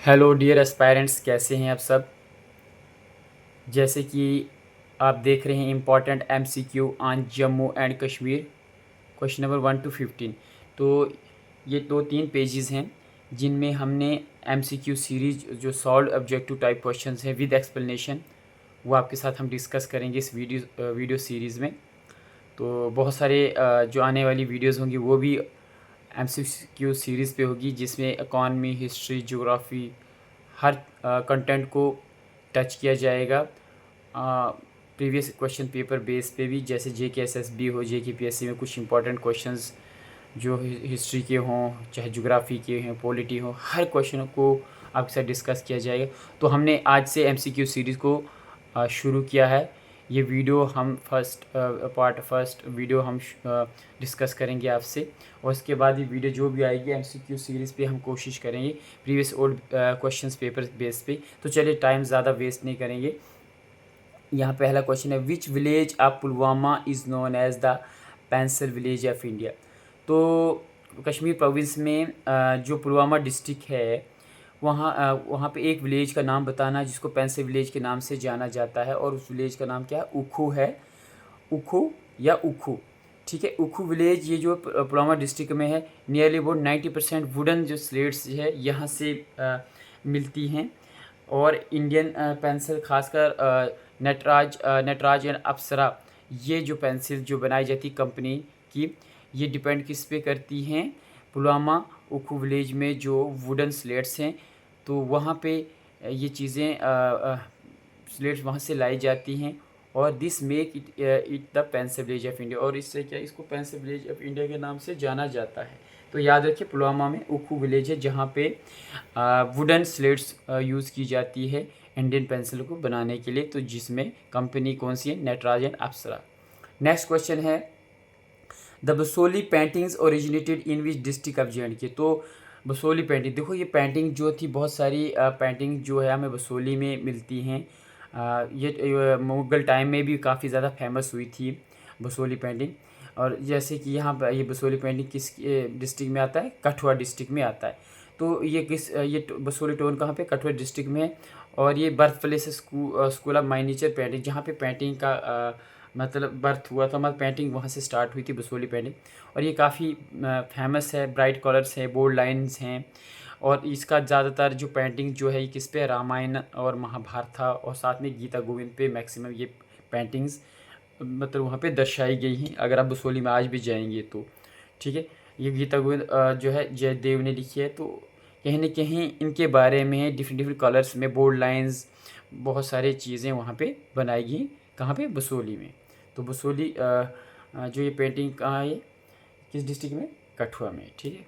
Hello dear aspirants, कैसे हैं आप सब। जैसे कि आप देख रहे हैं important MCQ on Jammu and Kashmir, question number 1 to 15। तो ये 2-3 पेजेस हैं जिनमें हमने एमसीक्यू सीरीज जो सॉल्व ऑब्जेक्टिव टाइप क्वेश्चंस हैं विद एक्सप्लेनेशन, वो आपके साथ हम डिस्कस करेंगे इस वीडियो सीरीज़ में। तो बहुत सारे जो आने वाली वीडियोज़ होंगी वो भी एमसीक्यू सीरीज़ पे होगी, जिसमें इकॉनमी, हिस्ट्री, ज्योग्राफी, हर कंटेंट को टच किया जाएगा प्रीवियस क्वेश्चन पेपर बेस पे भी। जैसे JKSSB हो, JKPSC में कुछ इंपॉर्टेंट क्वेश्चंस जो हिस्ट्री के हों, चाहे ज्योग्राफी के हों, पॉलिटी हो, हर क्वेश्चन को आपके साथ डिस्कस किया जाएगा। तो हमने आज से MCQ सीरीज़ को शुरू किया है। ये वीडियो हम फर्स्ट वीडियो हम डिस्कस करेंगे आपसे, और उसके बाद ये वीडियो जो भी आएगी MCQ सीरीज़ पे हम कोशिश करेंगे previous old questions paper base पे। तो चलिए टाइम ज़्यादा वेस्ट नहीं करेंगे। यहाँ पहला क्वेश्चन है, which village of Pulwama is known as the pencil village of India. तो कश्मीर प्रोविंस में जो पुलवामा डिस्ट्रिक्ट है, वहाँ पे एक विलेज का नाम बताना जिसको पेंसिल विलेज के नाम से जाना जाता है, और उस विलेज का नाम क्या है? उखू है। उखू या उखू, ठीक है। उखू विलेज ये जो पुलवामा डिस्ट्रिक्ट में है, नियरली अबाउट 90% वुडन जो स्लेट्स है यहाँ से मिलती हैं। और इंडियन पेंसिल, खासकर नटराज एंड अप्सरा, ये जो पेंसिल जो बनाई जाती कंपनी की, ये डिपेंड किस पे करती हैं? पुलवामा उखू विलेज में जो वुडन स्लेट्स हैं, तो वहाँ पे ये चीज़ें स्लेट्स वहाँ से लाई जाती हैं, और this make it the pencil village of India. और इससे क्या, इसको पेंसिल विलेज ऑफ इंडिया के नाम से जाना जाता है। तो याद रखिए, पुलवामा में उखू विलेज है जहाँ पे वुडन स्लेट्स यूज़ की जाती है इंडियन पेंसिल को बनाने के लिए, तो जिसमें कंपनी कौन सी है? Natraj and Apsara. Next question है, the Basohli paintings originated in which district of JNK। तो बसोली पेंटिंग, देखो ये पेंटिंग जो थी, बहुत सारी पेंटिंग जो है हमें बसोली में मिलती हैं। ये मुगल टाइम में भी काफ़ी ज़्यादा फेमस हुई थी बसोली पेंटिंग। और जैसे कि यहाँ पर ये बसोली पेंटिंग किस डिस्ट्रिक्ट में आता है? कठुआ डिस्ट्रिक्ट में आता है। तो ये बसोली टाउन कहाँ पे? कठुआ डिस्ट्रिक्ट में है। और ये बर्थ प्लेस है स्कूल ऑफ माइनीचर पेंटिंग, जहाँ पे पेंटिंग का मतलब बर्थ हुआ था, मतलब पेंटिंग वहाँ से स्टार्ट हुई थी, बसोली पेंटिंग। और ये काफ़ी फेमस है, ब्राइट कलर्स है, बोल्ड लाइन्स हैं। और इसका ज़्यादातर जो पेंटिंग जो है ये किस पे? रामायण और महाभारत था, और साथ में गीता गोविंद पे मैक्सिमम ये पेंटिंग्स मतलब वहाँ पे दर्शाई गई हैं, अगर आप बसोली में आज भी जाएंगे तो, ठीक है। ये गीता गोविंद जो है जयदेव ने लिखी है, तो कहीं ना कहीं इनके बारे में डिफरेंट डिफरेंट कलर्स में बोल्ड लाइंस, बहुत सारी चीज़ें वहाँ पे बनाई गई। कहाँ पे? बसोली में। तो बसोली जो ये पेंटिंग कहाँ है? किस डिस्ट्रिक्ट में? कठुआ में, ठीक है।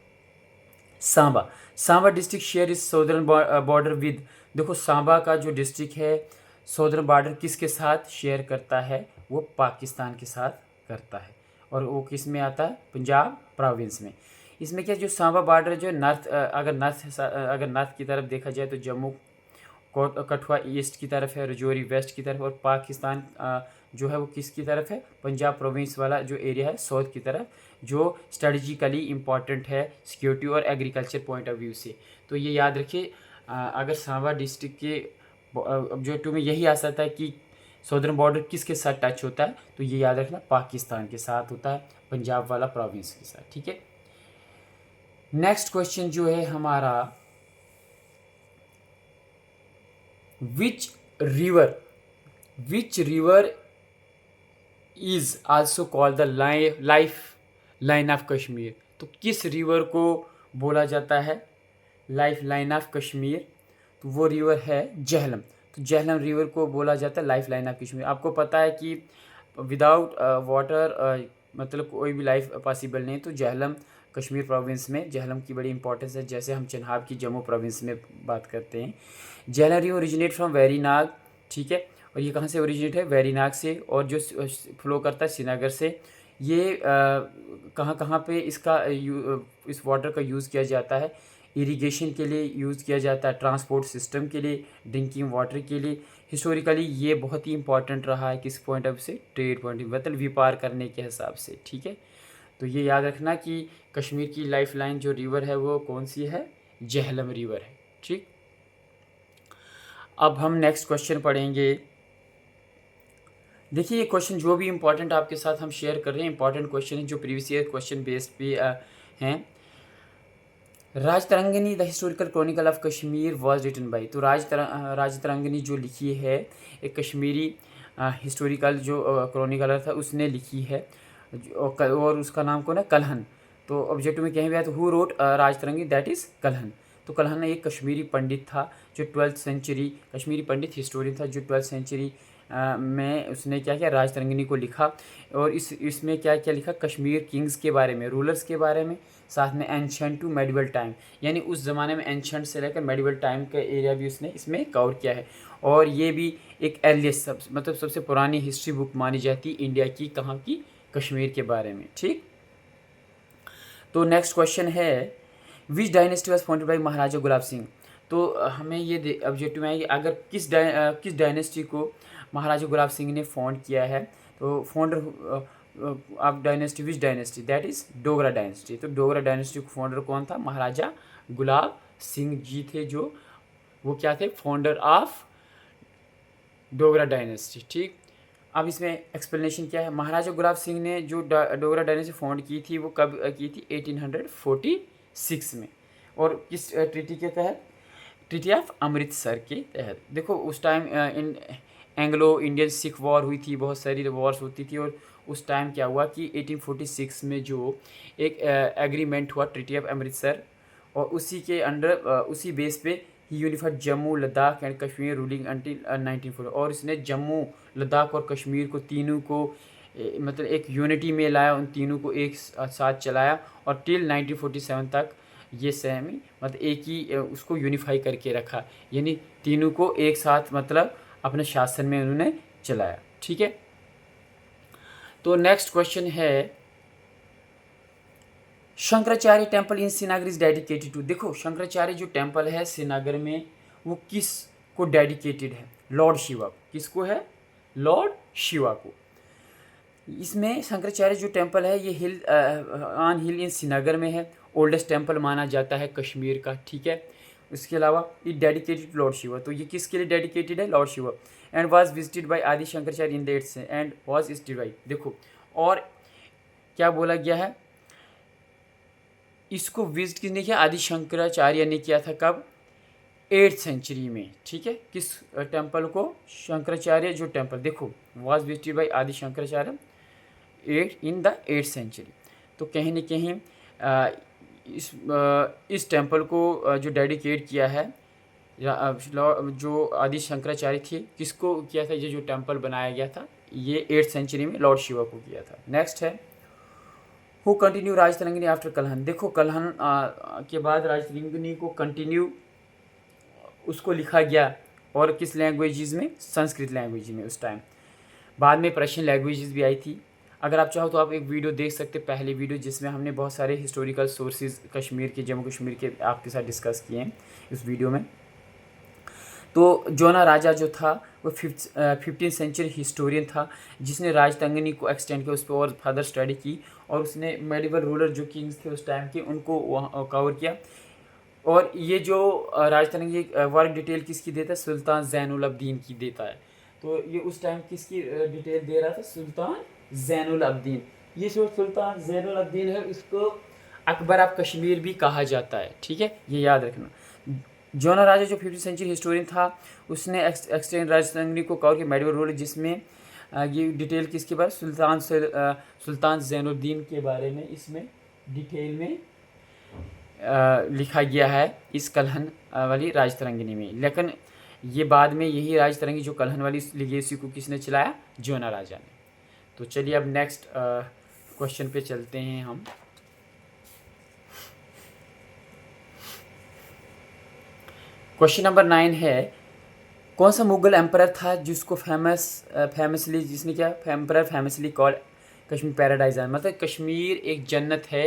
Samba, Samba district share is सौदर्न border with, देखो सांबा का जो डिस्ट्रिक्ट है सौदर्न बॉर्डर किसके साथ शेयर करता है? वो पाकिस्तान के साथ करता है। और वो किस में आता है? पंजाब प्रोविंस में। इसमें क्या, जो सांबा बॉर्डर जो नॉर्थ, अगर नॉर्थ की तरफ देखा जाए तो जम्मू कठुआ ईस्ट की तरफ है, रजौरी वेस्ट की तरफ, और पाकिस्तान जो है वो किसकी तरफ है? पंजाब प्रोविंस वाला जो एरिया है साउथ की तरफ, जो स्ट्रेटजिकली इम्पॉर्टेंट है सिक्योरिटी और एग्रीकल्चर पॉइंट ऑफ व्यू से। तो ये याद रखिए, अगर सांबा डिस्ट्रिक्ट के ऑब्जेक्टिव में यही आ सकता है कि सौदर्न बॉर्डर किसके साथ टच होता है, तो ये याद रखना पाकिस्तान के साथ होता है, पंजाब वाला प्रोविंस के साथ, ठीक है। नेक्स्ट क्वेश्चन जो है हमारा, which river is also called the life line of Kashmir. तो किस रिवर को बोला जाता है लाइफ लाइन ऑफ कश्मीर? तो वो रिवर है झेलम। तो झेलम रिवर को बोला जाता है लाइफ लाइन ऑफ कश्मीर। आपको पता है कि विदाउट वाटर मतलब कोई भी लाइफ पॉसिबल नहीं, तो झेलम कश्मीर प्रोविंस में झेलम की बड़ी इंपॉर्टेंस है। जैसे हम चिनाब की जम्मू प्रोविंस में बात करते हैं। Jhelum river originate from Verinag, ठीक है। और ये कहाँ से ओरिजिनेट है? वेरीनाग से, और जो फ्लो करता है श्रीनगर से। ये कहाँ कहाँ पे इसका इस वाटर का यूज़ किया जाता है? इरिगेशन के लिए यूज़ किया जाता है, ट्रांसपोर्ट सिस्टम के लिए, ड्रिंकिंग वाटर के लिए। हिस्टोरिकली ये बहुत ही इंपॉर्टेंट रहा है, किस पॉइंट ऑफ से? ट्रेड पॉइंट ऑफ, मतलब व्यापार करने के हिसाब से, ठीक है। तो ये याद रखना कि कश्मीर की लाइफ लाइन जो रिवर है वो कौन सी है? झेलम रिवर है, ठीक। अब हम नेक्स्ट क्वेश्चन पढ़ेंगे। देखिए ये क्वेश्चन जो भी इंपॉर्टेंट आपके साथ हम शेयर कर रहे हैं, इंपॉर्टेंट क्वेश्चन है जो प्रीवियस ईयर क्वेश्चन बेस्ड भी हैं। Rajatarangini the historical chronicle of Kashmir was written by, तो राज तरंगिनी जो लिखी है एक कश्मीरी हिस्टोरिकल जो क्रॉनिकलर था उसने लिखी है, और उसका नाम कौन है, कल्हन। तो ऑब्जेक्टिव में कहीं भी आया तो who wrote Raj Tarangini, that is Kalhana. तो कल्हन एक कश्मीरी पंडित था जो 12th सेंचुरी, कश्मीरी पंडित हिस्टोरियन था जो 12th सेंचुरी में उसने क्या किया, राज तरंगिनी को लिखा। और इसमें क्या क्या लिखा, कश्मीर किंग्स के बारे में, रूलर्स के बारे में, साथ में एंशंट टू मेडिवल टाइम, यानी उस ज़माने में एंशंट से लेकर मेडिवल टाइम का एरिया भी उसने इसमें कवर किया है। और ये भी एक एर्लीस्ट मतलब सबसे पुरानी हिस्ट्री बुक मानी जाती है इंडिया की, कहाँ की, कश्मीर के बारे में। ठीक, तो नेक्स्ट क्वेश्चन है which dynasty was founded by Maharaja Gulab Singh. तो हमें ये ऑब्जेक्टिव में है कि अगर किस डायनेस्टी को महाराजा गुलाब सिंह ने फाउंड किया है, तो founder of dynasty, which dynasty, that is Dogra dynasty. तो डोगरा डायनेस्टी को फाउंडर कौन था, महाराजा गुलाब सिंह जी थे, जो वो क्या थे, फाउंडर ऑफ डोगरा डायनेस्टी। ठीक, अब इसमें एक्सप्लेनेशन क्या है, महाराजा गुलाब सिंह ने जो डोगरा डायनेस्टी फाउंड की थी वो कब की थी, 1846 में। और किस ट्रीटी के तहत, ट्रीटी ऑफ अमृतसर के तहत। देखो उस time in Anglo Indian Sikh war हुई थी, बहुत सारी वॉर्स होती थी, और उस टाइम क्या हुआ कि 1846 में जो एक एग्रीमेंट हुआ, ट्रीटी ऑफ अमृतसर, और उसी के अंडर उसी बेस पे ही unified Jammu Ladakh and Kashmir ruling until 1940। और इसने जम्मू लद्दाख और कश्मीर को तीनों को मतलब एक यूनिटी में लाया, उन तीनों को एक साथ चलाया, और टिल 1947 तक ये सहमी मतलब एक ही उसको यूनिफाई करके रखा, यानी तीनों को एक साथ मतलब अपने शासन में उन्होंने चलाया। ठीक है, तो नेक्स्ट क्वेश्चन है Shankaracharya temple in Srinagar is dedicated to. देखो शंकराचार्य जो टेम्पल है श्रीनगर में वो किस को डेडिकेटेड है, लॉर्ड शिवा। किसको है, लॉर्ड शिवा को। इसमें शंकराचार्य जो टेम्पल है ये हिल ऑन हिल इन श्रीनगर में है, ओल्डेस्ट टेम्पल माना जाता है कश्मीर का। ठीक है, इसके अलावा ये डेडिकेटेड लॉर्ड शिवा, तो ये किसके लिए डेडिकेटेड है, lord Shiva. And was visited by Adi Shankaracharya in dates and was visited by, देखो और क्या बोला गया है, इसको विजिट किसने किया, आदि शंकराचार्य ने किया था, कब, 8th सेंचुरी में। ठीक है, किस टेम्पल को, शंकराचार्य जो टेम्पल, देखो was visited by Adi Shankaracharya 8th century. तो कहीं ना कहीं इस टेम्पल को जो डेडिकेट किया है जो आदि शंकराचार्य थे, किसको किया था, ये जो टेम्पल बनाया गया था ये 8th सेंचुरी में लॉर्ड शिवा को किया था। नेक्स्ट है who continue Raj Tarangini after Kalhana. देखो कल्हन के बाद राज तरंगिनी को कंटिन्यू उसको लिखा गया, और किस लैंग्वेजेस में, संस्कृत लैंग्वेज में उस टाइम। बाद में पर्शियन लैंग्वेजेस भी आई थी। अगर आप चाहो तो आप एक वीडियो देख सकते, पहली वीडियो जिसमें हमने बहुत सारे हिस्टोरिकल सोर्सेज कश्मीर के, जम्मू कश्मीर के आपके साथ डिस्कस किए हैं इस वीडियो में। तो जोना राजा जो था वो 15th सेंचुरी हिस्टोरियन था, जिसने राज तरंगिनी को एक्सटेंड किया, उस पर और फर्दर स्टडी की, और उसने मेडिवल रूलर जो किंग्स थे उस टाइम के उनको कवर किया। और ये जो राज तरंगिनी वर्क डिटेल किसकी देता है, सुल्तान ज़ैनुल अब्दीन की देता है। तो ये उस टाइम किसकी डिटेल दे रहा था, सुल्तान ज़ैनुल अब्दीन। ये जो सुल्तान ज़ैनुल अब्दीन है इसको अकबर ऑफ कश्मीर भी कहा जाता है। ठीक है, ये याद रखना। जोना राजा जो 15th सेंचुरी हिस्टोरियन था उसने एक्सटेंड राज तरंगिनी को कवर किया मेडिवल रूलर, जिसमें ये डिटेल किसके बारे, सुल्तान ज़ैनुद्दीन के बारे में इसमें डिटेल में लिखा गया है इस कल्हन वाली राज तरंगिनी में। लेकिन ये बाद में यही राज तरंगी जो कल्हन वाली लिगेसी को किसने चलाया, जोना राजा ने। तो चलिए अब नेक्स्ट क्वेश्चन पे चलते हैं हम। क्वेश्चन नंबर 9 है कौन सा मुगल एम्परर था जिसको फेमसली जिसने क्या emperor famously called Kashmir paradise, मतलब कश्मीर एक जन्नत है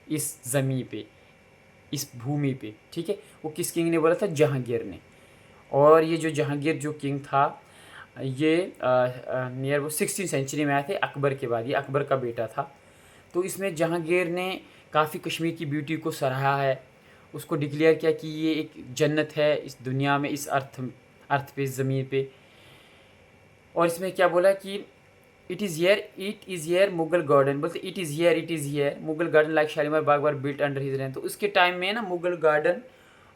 इस ज़मीन पे, इस भूमि पे। ठीक है, वो किस किंग ने बोला था, जहांगीर ने। और ये जो जहांगीर जो किंग था ये नियर वो 16th सेंचुरी में आए थे अकबर के बाद, ये अकबर का बेटा था। तो इसमें जहांगीर ने काफ़ी कश्मीर की ब्यूटी को सराहा है, उसको डिक्लेयर किया कि ये एक जन्नत है इस दुनिया में, इस अर्थ पे, ज़मीन पे। और इसमें क्या बोला कि it is here Mughal garden, बोलते it is here Mughal garden like Shalimar Bagh were built under his reign. तो उसके टाइम में ना मुगल गार्डन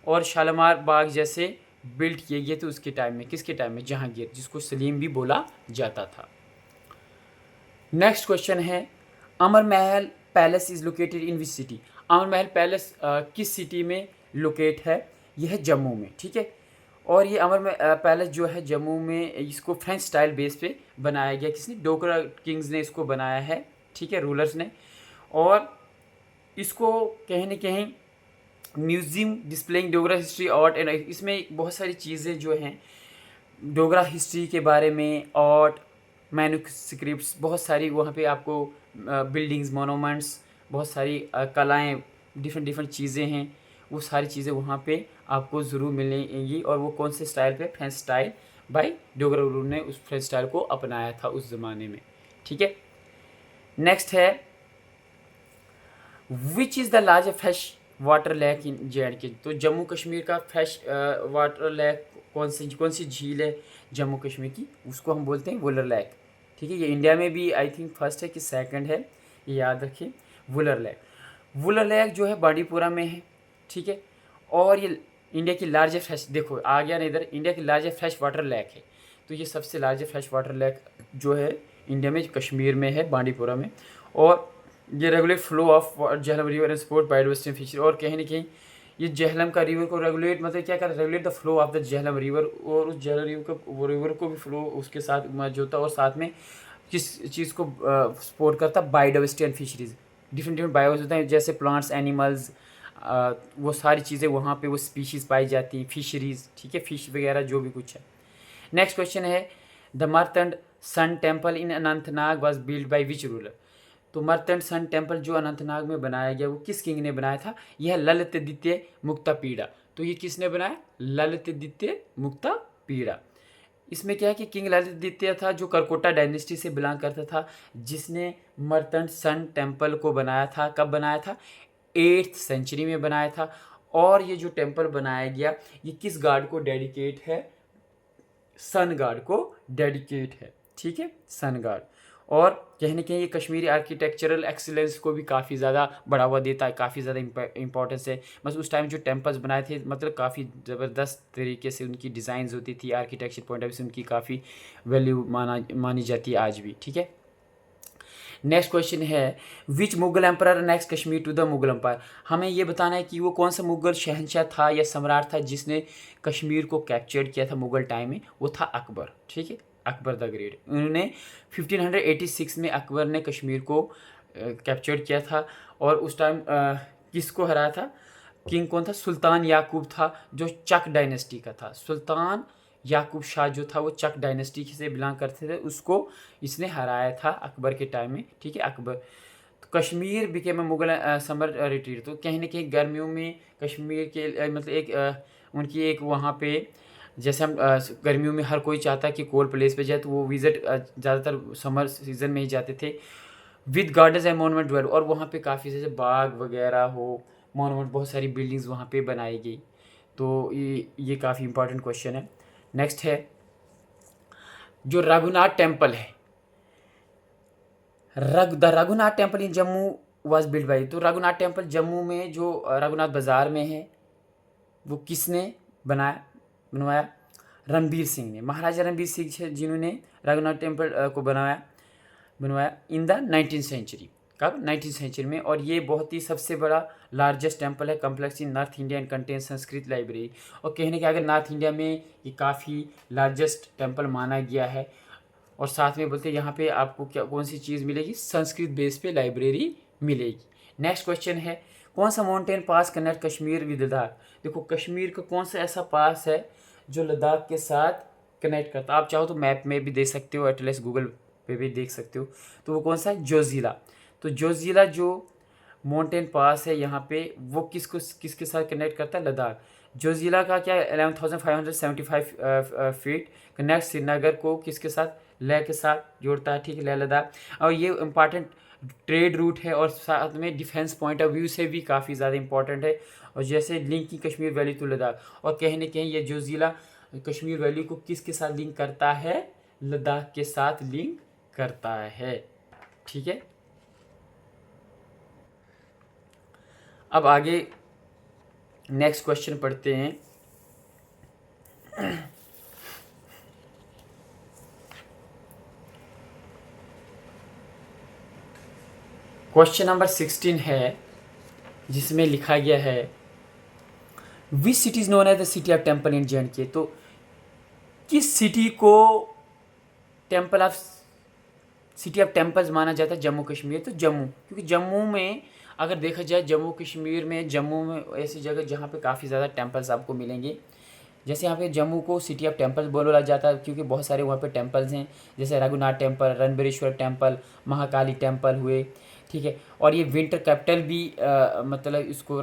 और शालीमार बाग जैसे बिल्ट किए गए थे उसके टाइम में। किसके टाइम में? जहांगीर, जिसको सलीम भी बोला जाता था। नेक्स्ट क्वेश्चन है, Amar Mahal palace is located in which city? Amar Mahal palace किस सिटी में लोकेट है? यह है जम्मू में, ठीक है। और ये अमर पैलेस जो है जम्मू में, इसको फ्रेंच स्टाइल बेस पे बनाया गया। किसने? डोगरा किंग्स ने इसको बनाया है, ठीक है, रूलर्स ने। और इसको कहीं ना कहीं museum displaying Dogra history art and, इसमें बहुत सारी चीज़ें जो हैं डोगरा हिस्ट्री के बारे में, आर्ट, मैन्युस्क्रिप्ट्स, बहुत सारी वहाँ पे आपको बिल्डिंग्स, मोनूमेंट्स, बहुत सारी कलाएँ, डिफरेंट चीज़ें हैं, वो सारी चीज़ें वहाँ पे आपको ज़रूर मिलेंगी। और वो कौन से स्टाइल पे? French style by Dogra ruler ने उस फ्रेंच स्टाइल को अपनाया था उस ज़माने में, ठीक है। नेक्स्ट है, which is the largest fresh water lake in JNK? तो जम्मू कश्मीर का फ्रेश वाटर लेक कौन सी झील है जम्मू कश्मीर की? उसको हम बोलते हैं वुलर लेक, ठीक है। ये इंडिया में भी आई थिंक फर्स्ट है कि सेकंड है, ये याद रखिए, वुलर लेक। वुलर लेक जो है बांडीपुरा में है, ठीक है। और ये इंडिया की लार्जेस्ट फ्रेश, देखो आ गया ना इधर, इंडिया की लार्जेस्ट फ्रेश वाटर लेक है। तो ये सबसे लार्जेस्ट फ्रेश वाटर लेक जो है इंडिया में कश्मीर में है, बांडीपुरा में। और ये regulate flow of Jhelum river and support biodiversity fishery. और कहीं ना कहीं ये झेलम का रिवर को रेगुलेट, मतलब क्या कर, regulate the flow of the Jhelum river, और उस झेलम रिवर को, वो रिवर को भी फ्लो उसके साथ मर्ज होता है। और साथ में किस चीज़ को सपोर्ट करता है? Biodiversity and fisheries, different BIOS होते हैं, जैसे प्लांट्स, एनिमल्स, वो सारी चीज़ें वहाँ पे वो स्पीशीज़ पाई जाती हैं, फिशरीज, ठीक है, फिश वगैरह जो भी कुछ है। नेक्स्ट क्वेश्चन है, the Martand sun temple in Anantnag was build by which ruler? तो मर्तंड सन टेम्पल जो अनंतनाग में बनाया गया वो किस किंग ने बनाया था? यह ललित द्वितीय मुक्तापीड़ा। तो ये किसने बनाया? ललित द्वितीय मुक्तापीड़ा। इसमें क्या है कि किंग ललित द्वितीय था जो करकोटा डायनेस्टी से बिलोंग करता था, जिसने मर्तंड सन टेम्पल को बनाया था। कब बनाया था? 8th सेंचुरी में बनाया था। और ये जो टेम्पल बनाया गया ये किस गॉड को डेडिकेट है? सन गॉड को डेडिकेट है, ठीक है, सन गॉड। और कहने के ये कश्मीरी आर्किटेक्चरल एक्सीलेंस को भी काफ़ी ज़्यादा बढ़ावा देता है, काफ़ी ज़्यादा इंपॉर्टेंस है। बस उस टाइम जो टेम्पल्स बनाए थे, मतलब काफ़ी ज़बरदस्त तरीके से उनकी डिज़ाइंस होती थी, आर्किटेक्चर पॉइंट ऑफ व्यू से उनकी काफ़ी वैल्यू मानी जाती है आज भी, ठीक है। नेक्स्ट क्वेश्चन है, which Mughal emperor next Kashmir to the Mughal empire? हमें ये बताना है कि वो कौन सा मुगल शहंशाह था या सम्राट था जिसने कश्मीर को कैप्चर किया था मुगल टाइम में? वो था अकबर, ठीक है, अकबर द ग्रेट। उन्होंने 1586 में अकबर ने कश्मीर को कैप्चर किया था। और उस टाइम किसको हराया था? किंग कौन था? सुल्तान याकूब था, जो चक डायनेस्टी का था। सुल्तान याकूब शाह जो था वो चक डायनेस्टी से बिलोंग करते थे, उसको इसने हराया था अकबर के टाइम में, ठीक है, अकबर। तो Kashmir became Mughal summer retreat. तो कहीं ना कहीं गर्मियों में कश्मीर के मतलब एक उनकी एक वहाँ पे, जैसे हम गर्मियों में हर कोई चाहता है कि कोल्ड प्लेस पे जाए, तो वो विज़िट ज़्यादातर समर सीजन में ही जाते थे, with gardens and monument develop. और वहाँ पे काफ़ी जैसे बाग वगैरह हो, मोनूमेंट, बहुत सारी बिल्डिंग्स वहाँ पे बनाई गई। तो ये काफ़ी इंपॉर्टेंट क्वेश्चन है। नेक्स्ट है, जो रघुनाथ टेम्पल है, the Raghunath temple in Jammu was build by. तो रघुनाथ टेम्पल जम्मू में जो रघुनाथ बाज़ार में है वो किसने बनवाया? रणबीर सिंह ने, महाराजा रणबीर सिंह जिन्होंने रघुनाथ टेम्पल को बनवाया इन द 19th सेंचुरी। कब? 19th सेंचुरी में। और ये बहुत ही सबसे बड़ा लार्जेस्ट टेम्पल है, complex in north India and contain Sanskrit library. और कहने के अगर नॉर्थ इंडिया में ये काफ़ी लार्जेस्ट टेम्पल माना गया है। और साथ में बोलते हैं यहाँ पे आपको क्या कौन सी चीज़ मिलेगी? संस्कृत बेस पे लाइब्रेरी मिलेगी। नेक्स्ट क्वेश्चन है, कौन सा mountain pass connect Kashmir with Ladakh? देखो कश्मीर का कौन सा ऐसा पास है जो लद्दाख के साथ कनेक्ट करता है? आप चाहो तो मैप में भी देख सकते हो, एटलीस्ट गूगल पे भी देख सकते हो। तो वो कौन सा है? जोजिला। तो जोजिला जो माउंटेन पास है यहाँ पे, वो किसके साथ कनेक्ट करता है? लद्दाख। जोजिला का क्या 11,575 फीट कनेक्ट श्रीनगर को किसके साथ? लेह के साथ जोड़ता है, ठीक है, लेह लद्दाख। और ये इम्पॉर्टेंट ट्रेड रूट है और साथ में डिफेंस पॉइंट ऑफ व्यू से भी काफ़ी ज़्यादा इंपॉर्टेंट है। और जैसे linking Kashmir valley to Ladakh. और कहीं ना कहीं ये जोजिला कश्मीर वैली को किसके साथ लिंक करता है? लद्दाख के साथ लिंक करता है। ठीक है, अब आगे नेक्स्ट क्वेश्चन पढ़ते हैं। क्वेश्चन नंबर 16 है, जिसमें लिखा गया है which city is known as the city of temple in J&K। तो किस सिटी को सिटी ऑफ टेम्पल्स माना जाता है जम्मू कश्मीर? तो जम्मू, क्योंकि जम्मू में अगर देखा जाए जम्मू कश्मीर में, जम्मू में ऐसी जगह जहाँ पे काफ़ी ज़्यादा टेम्पल्स आपको मिलेंगे। जैसे यहाँ पे जम्मू को सिटी ऑफ टेम्पल्स बोला जाता है क्योंकि बहुत सारे वहाँ पे टेम्पल्स हैं, जैसे Raghunath temple, Ranbireshwar temple, Mahakali temple हुए। ठीक है, और ये विंटर कैपिटल भी मतलब इसको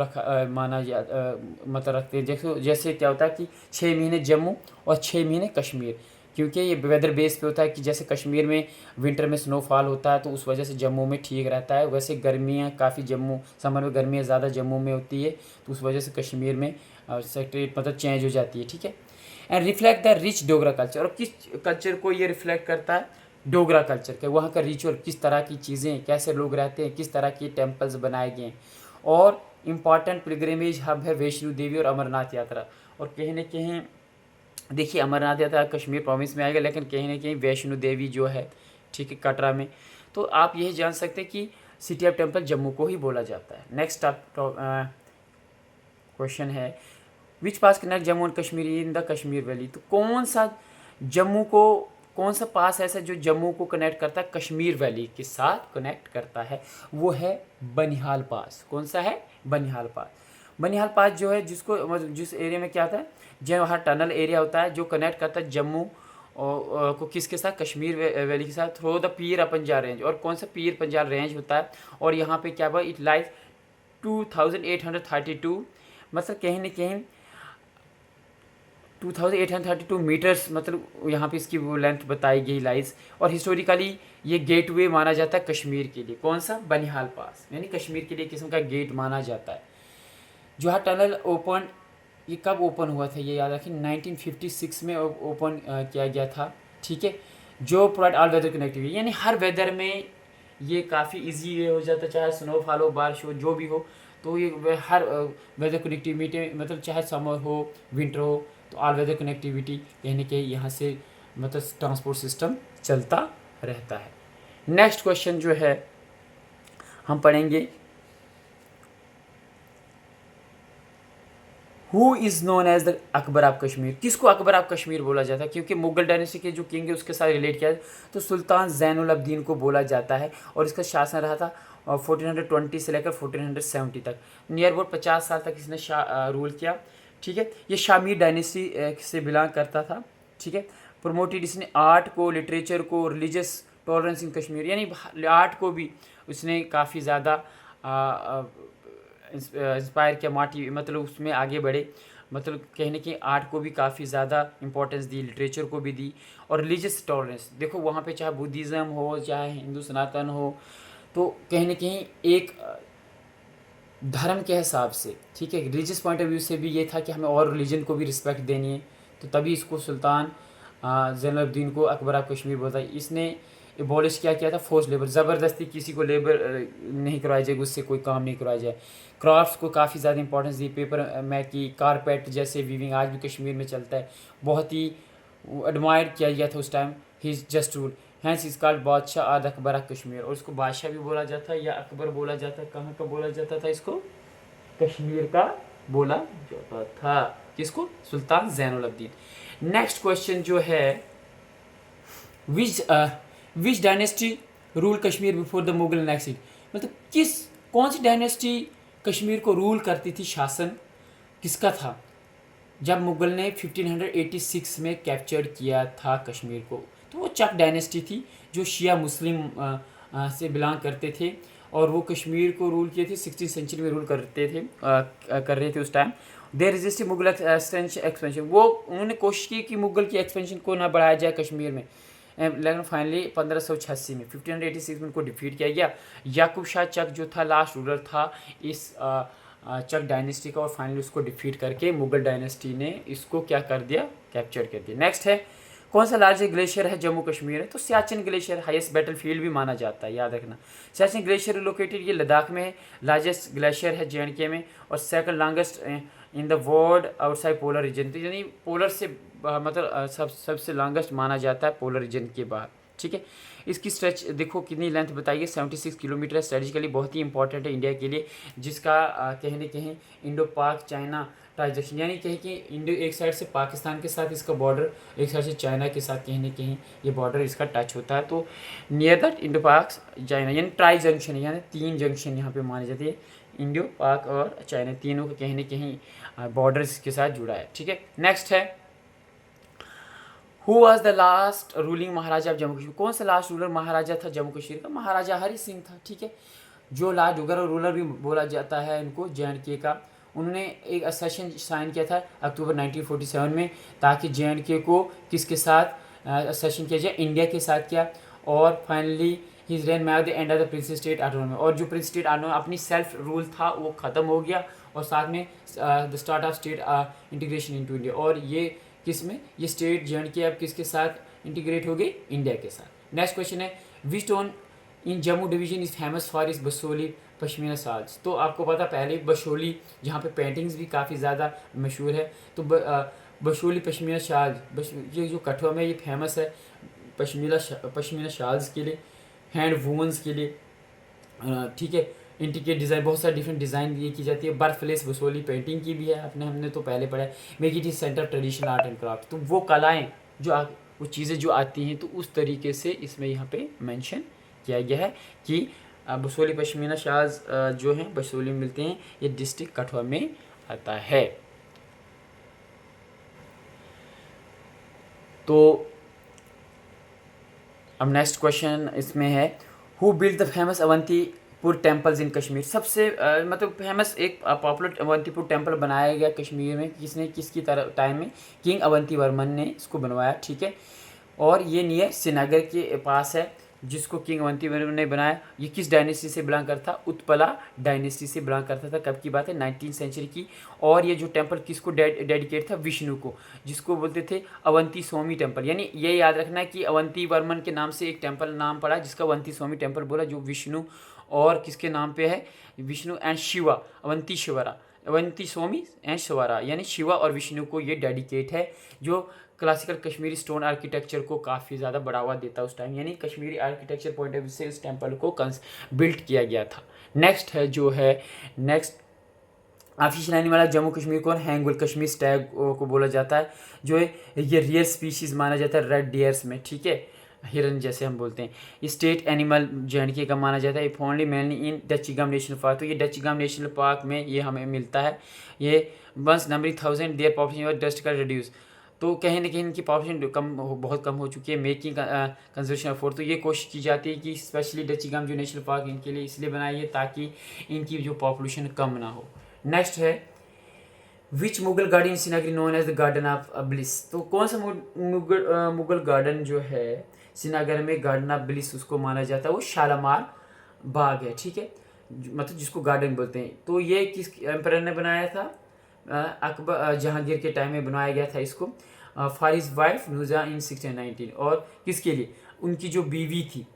माना मतलब रखते हैं। जैसे क्या होता है कि 6 महीने जम्मू और 6 महीने कश्मीर, क्योंकि ये वेदर बेस पे होता है कि जैसे कश्मीर में विंटर में स्नोफॉल होता है तो उस वजह से जम्मू में ठीक रहता है। वैसे गर्मियाँ काफ़ी जम्मू, समर में गर्मियाँ ज़्यादा जम्मू में होती है, तो उस वजह से कश्मीर में सेक्रेट मतलब चेंज हो जाती है। ठीक है, and reflect the rich Dogra culture. और किस कल्चर को ये रिफ्लेक्ट करता है? डोगरा कल्चर के, वहाँ का रिचुअल, किस तरह की चीज़ें, कैसे लोग रहते हैं, किस तरह की टेम्पल्स बनाए गए हैं। और इम्पॉर्टेंट पिलग्रिमेज हब है वैष्णो देवी और अमरनाथ यात्रा। और कहीं ना कहीं देखिए अमरनाथ यात्रा कश्मीर प्रोविंस में आएगा, लेकिन कहीं ना कहीं वैष्णो देवी जो है, ठीक है, कटरा में। तो आप यही जान सकते हैं कि सिटी ऑफ टेम्पल जम्मू को ही बोला जाता है। नेक्स्ट क्वेश्चन है which pass connect Jammu and Kashmir in the Kashmir valley. तो कौन सा पास ऐसा जो जम्मू को कनेक्ट करता है कश्मीर वैली के साथ कनेक्ट करता है? वो है बनिहाल पास। कौन सा है? बनिहाल पास। बनिहाल पास जो है जिस एरिया में क्या होता है, जो वहाँ टनल एरिया होता है जो कनेक्ट करता है जम्मू को किसके साथ? कश्मीर वैली के साथ, through the Pir Panjal range. और कौन सा पीर पंजाल रेंज होता है? और यहाँ पे क्या हुआ, इट लाइज 2832, मतलब कहीं ना कहीं 2832 मीटर्स, मतलब यहाँ पे इसकी वो लेंथ बताई गई लाइज। और हिस्टोरिकली ये गेटवे माना जाता है कश्मीर के लिए। कौन सा? बनिहाल पास, यानी कश्मीर के लिए किस्म का गेट माना जाता है। जो है टनल ओपन, ये कब ओपन हुआ था ये याद रखिए, 1956 में ओपन किया गया था। ठीक है, जो प्रोवाइड ऑल वेदर कनेक्टिविटी, यानी हर वेदर में ये काफ़ी इजी हो जाता है, चाहे स्नोफॉल हो, बारिश हो, जो भी हो, तो ये हर वेदर कनेक्टिविटी, मतलब चाहे समर हो, विंटर हो, तो ऑल वेदर कनेक्टिविटी कहीं ना कहीं यहाँ से मतलब ट्रांसपोर्ट सिस्टम चलता रहता है। नेक्स्ट क्वेश्चन जो है हम पढ़ेंगे, who is known as the Akbar of Kashmir. किसको अकबर ऑफ कश्मीर बोला जाता है? क्योंकि मुगल डायनेस्टी के जो किंग है उसके साथ रिलेट किया है, तो सुल्तान ज़ैनुल अब्दीन को बोला जाता है। और इसका शासन रहा था 1420 से लेकर 1470 तक, नियर अबाउट 50 साल तक इसने रूल किया। ठीक है, ये शामीर डायनेस्टी से बिलोंग करता था। ठीक है, प्रमोटेड इसने आर्ट को, लिटरेचर को, रिलीजियस टॉलरेंस इन कश्मीर, यानी आर्ट को भी उसने काफ़ी ज़्यादा इंस्पायर किया, मतलब उसमें आगे बढ़े, मतलब कहने की आर्ट को भी काफ़ी ज़्यादा इंपॉर्टेंस दी, लिटरेचर को भी दी। और रिलीजियस टॉलरेंस, देखो वहाँ पे चाहे बुद्धिज़्म हो, चाहे हिंदू सनातन हो, तो कहीं ना कहीं एक धर्म के हिसाब से, ठीक है, रिलीजियस पॉइंट ऑफ व्यू से भी ये था कि हमें और रिलीजन को भी रिस्पेक्ट देनी है। तो तभी इसको सुल्तान ज़ैनुलब्दीन को अकबर ऑफ कश्मीर बोलता है। इसने एबॉलिश किया था फोर्स लेबर, ज़बरदस्ती किसी को लेबर नहीं करवाया जाएगा, उससे कोई काम नहीं करवाया जाए। क्राफ्ट्स को काफ़ी ज़्यादा इंपॉर्टेंस दी, पेपर मैकी, कारपेट जैसे वीविंग आज भी कश्मीर में चलता है, बहुत ही एडमायर किया गया था उस time. He is just rule, hence is called Badshah आद अकबर ऑफ कश्मीर। और उसको बादशाह भी बोला जाता है या अकबर बोला जाता है। कहाँ का बोला जाता था इसको? कश्मीर का बोला जाता था। किसको? सुल्तान ज़ैनुलब्दीन। नेक्स्ट क्वेश्चन जो है, which dynasty rule Kashmir before the Mughal next, मतलब कौन सी डायनेस्टी कश्मीर को रूल करती थी, शासन किसका था जब मुगल ने 1586 में कैप्चर किया था कश्मीर को? तो वो चक डायनेस्टी थी जो शिया मुस्लिम से बिलोंग करते थे, और वो कश्मीर को रूल किए थे, 16th सेंचुरी में रूल कर रहे थे उस टाइम। दे रेजिस्टेड मुगल एक्सपेंशन, वो उन्होंने कोशिश की कि मुगल की एक्सपेंशन को ना बढ़ाया जाए कश्मीर में, लेकिन फाइनली 1586 में 1586 में उनको डिफीट किया गया। याकूब शाह चक जो था लास्ट रूलर था इस चक डायनेस्टी का, और फाइनली उसको डिफीट करके मुगल डायनेस्टी ने इसको क्या कर दिया, कैप्चर कर दिया। नेक्स्ट है, कौन सा लार्जेस्ट ग्लेशियर है जम्मू कश्मीर में? तो सियाचिन ग्लेशियर हाईएस्ट बैटलफील्ड भी माना जाता है, याद रखना। सियाचिन ग्लेशियर लोकेटेड, ये लद्दाख में है, लार्जेस्ट ग्लेशियर है जेएंडके में, और second longest in the world outside polar region. तो यानी पोलर से मतलब सबसे लॉन्गेस्ट माना जाता है पोलर रीजन के बाहर, ठीक है। इसकी स्ट्रेच देखो कितनी लेंथ बताइए, 76 किलोमीटर। स्ट्रेटेजिकली बहुत ही इंपॉर्टेंट है इंडिया के लिए, जिसका कहीं न कहीं इंडो पाक चाइना ट्रांजेक्शन, यानी कहीं कि इंडो एक साइड से पाकिस्तान के साथ इसका बॉर्डर, एक साइड से चाइना के साथ कहीं न कहीं ये बॉर्डर इसका टच होता है। तो नियर दैट इंडो पाक चाइना, यानी ट्राई जंक्शन, यानी 3 जंक्शन यहाँ पे मानी जाती है, इंडो पाक और चाइना, तीनों का कहीं न कहीं बॉर्डर इसके साथ जुड़ा है, ठीक है। नेक्स्ट है, who was the last ruling Maharaja of Jammu Kashmir? कौन सा लास्ट रूलर महाराजा था जम्मू कश्मीर का? महाराजा हरि सिंह था, ठीक है, जो लास्ट डोगरा रूलर भी बोला जाता है इनको, JNK का। उन्होंने एक असेशन साइन किया था अक्टूबर 1947 में, ताकि JNK को किसके साथ असेशन किया जाए, इंडिया के साथ किया। और finally his reign met the end of the prince state autonomy, और जो प्रिंस स्टेट ऑटोनॉमी अपनी सेल्फ रूल था वो ख़त्म हो गया, और साथ में the start of state integration into India. और ये किस में, ये स्टेट JNK अब किसके साथ इंटीग्रेट हो गई, इंडिया के साथ। नेक्स्ट क्वेश्चन है, which town in Jammu division is famous for इस बसोली पश्मीना शाल्स? तो आपको पता पहले बशोली, जहाँ पे पेंटिंग्स भी काफ़ी ज़्यादा मशहूर है, तो बशोली पश्मीना शाल, ये जो कठुआ में ये फेमस है पश्मीना शाल्स के लिए, हैंड वूवन्स के लिए, ठीक है। इंटिकेट डिज़ाइन, बहुत सारे डिफरेंट डिज़ाइन ये की जाती है। बर्थ प्लेस बसोली पेंटिंग की भी है, हमने तो पहले पढ़ा है। Make it is centre of traditional art and craft, तो वो कलाएँ जो वो चीज़ें जो आती हैं, तो उस तरीके से इसमें यहाँ पे मेंशन किया गया है कि बसोली पश्मीना शाल्स जो हैं बसोली में मिलते हैं, ये डिस्ट्रिक्ट कठुआ में आता है। तो अब नेक्स्ट क्वेश्चन इसमें है, who build the famous Avantipur temples in Kashmir? सबसे मतलब फेमस एक पॉपुलर अवंतीपुर टेम्पल बनाया गया कश्मीर में, किसने, किसकी तरह टाइम में? किंग अवंती वर्मन ने इसको बनवाया, ठीक है। और ये नियर श्रीनगर के पास है, जिसको किंग अवंती वर्मन ने बनाया। ये किस डायनेस्टी से बिलोंग करता? उत्पला डायनेस्टी से बिलोंग करता था। कब की बात है? 19th सेंचुरी की। और ये जो टेम्पल किसको डेडिकेट था? विष्णु को, जिसको बोलते थे अवंती स्वामी टेम्पल। यानी ये याद रखना है कि अवंती वर्मन के नाम से एक टेम्पल नाम पड़ा, जिसका अवंती स्वामी टेम्पल बोला, जो विष्णु और किसके नाम पे है? Vishnu and Shiva, Avantishvara, Avantiswami and Shivara, यानी शिवा और विष्णु को ये डेडिकेट है, जो क्लासिकल कश्मीरी स्टोन आर्किटेक्चर को काफ़ी ज़्यादा बढ़ावा देता उस टाइम, यानी Kashmiri architecture point of view से इस टेम्पल को बिल्ड किया गया था। नेक्स्ट है जो है, नेक्स्ट ऑफिशियल एनिमल वाला जम्मू कश्मीर को हैंगुल कश्मीर स्टैग को बोला जाता है, जो है ये रियर स्पीशीज़ माना जाता है रेड डियर्स में, ठीक है, हिरन जैसे हम बोलते हैं। ये स्टेट एनिमल JNK का माना जाता है। ये ओनली मेनली इन डचीगाम नेशनल पार्क, तो ये डचीगाम नेशनल पार्क में ये हमें मिलता है। ये once number 1000 their population dust का रिड्यूस, तो कहीं ना कहीं इनकी पॉपुलेशन बहुत कम हो चुकी है। मेकिंग कंजर्वेशन ऑफ, तो ये कोशिश की जाती है कि स्पेशली डचीगाम जो नेशनल पार्क इनके लिए इसलिए बनाई है ताकि इनकी जो पॉपुलेशन कम ना हो। नेक्स्ट है, which Mughal garden in Srinagar known as the garden of bliss? तो कौन सा मुगल गार्डन जो है श्रीनगर में गार्डन ऑफ ब्लिस उसको माना जाता है? वो शालामार बाग है, ठीक है, मतलब जिसको गार्डन बोलते हैं। तो ये किस एम्परर ने बनाया था? अकबर जहांगीर के टाइम में बनाया गया था इसको, फॉर हिज वाइफ नूरजहां इन 1619। और किसके लिए? उनकी जो बीवी थी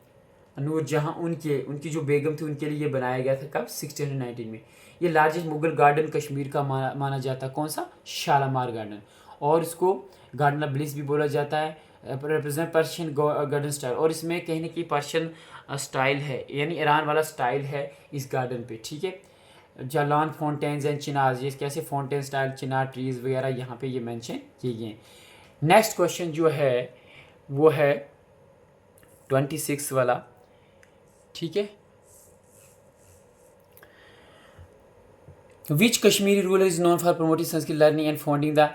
नूरजहां, उनकी जो बेगम थी, उनके लिए ये बनाया गया था। कब? 1619 में। ये लार्जेस्ट मुगल गार्डन कश्मीर का माना जाता है। कौन सा? शालामार गार्डन। और इसको गार्डन ऑफ ब्लिस भी बोला जाता है, रिप्रेजेंट पर्शियन गार्डन स्टाइल। और इसमें कहीं ना कहीं पर्शियन स्टाइल है, यानी ईरान वाला स्टाइल है इस गार्डन पे, ठीक है। जालान फाउंटेन्स एंड चिनार्स, ये कैसे फाउंटेन स्टाइल चिनार ट्रीज वगैरह यहाँ पे ये मेंशन किए गए हैं। नेक्स्ट क्वेश्चन जो है वो है 26 वाला, ठीक है। Which Kashmiri ruler is known for promoting Sanskrit learning and founding the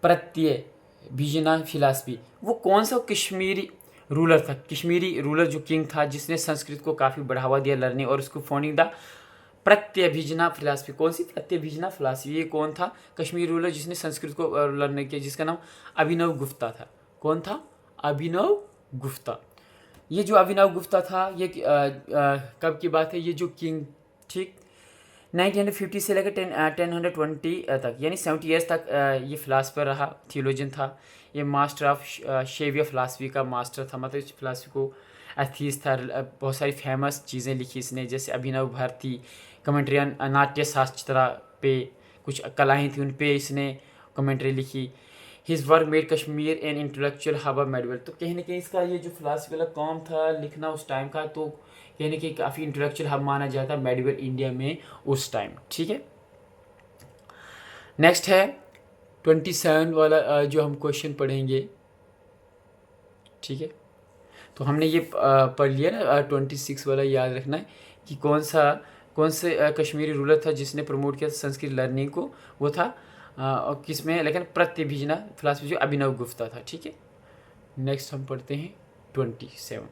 Pratyabhijna philosophy? वो कौन सा कश्मीरी रूलर था? कश्मीरी रूलर जो किंग था जिसने संस्कृत को काफ़ी बढ़ावा दिया लर्निंग और उसको फाउंडिंग द प्रत्यभिजना फिलासफी। कौन सी प्रत्यभिजना फिलासफी? ये कौन था कश्मीरी रूलर जिसने संस्कृत को लर्न किया, जिसका नाम अभिनव गुप्ता था? कौन था? अभिनव गुप्ता। ये जो अभिनव गुप्ता था ये कब की बात है? ये जो किंग, ठीक, 1950 से लेकर 1020 तक, यानी 70 ईयर्स तक ये फ़िलासफ़र रहा, थियोलॉजियन था। ये मास्टर ऑफ शेवियर फ़िलासफ़ी का मास्टर था, मतलब इस फ़िलासफ़ी को एथीस्ट था। बहुत सारी फेमस चीज़ें लिखी इसने, जैसे अभिनव भारती, कमेंट्री नाट्य शास्त्र पे, कुछ कलाएँ थी उन पे इसने कमेंट्री लिखी। His work made Kashmir an intellectual hub of medieval. तो कहीं ना कहीं इसका ये जो फिलासफी वाला काम था लिखना उस टाइम का, तो कहीं ना कहीं काफ़ी इंटेलेक्चुअल हब माना जाता है मेडिवल इंडिया में उस टाइम। ठीक है, नेक्स्ट है 27 वाला जो हम क्वेश्चन पढ़ेंगे। ठीक है, तो हमने ये पढ़ लिया ना, 26 वाला याद रखना है कि कौन से कश्मीरी रूलर था जिसने प्रमोट किया संस्कृत लर्निंग को। वो था और किस में, लेकिन प्रत्यभिजना फिलासफी जो अभिनव गुप्ता था। ठीक है, नेक्स्ट हम पढ़ते हैं 27।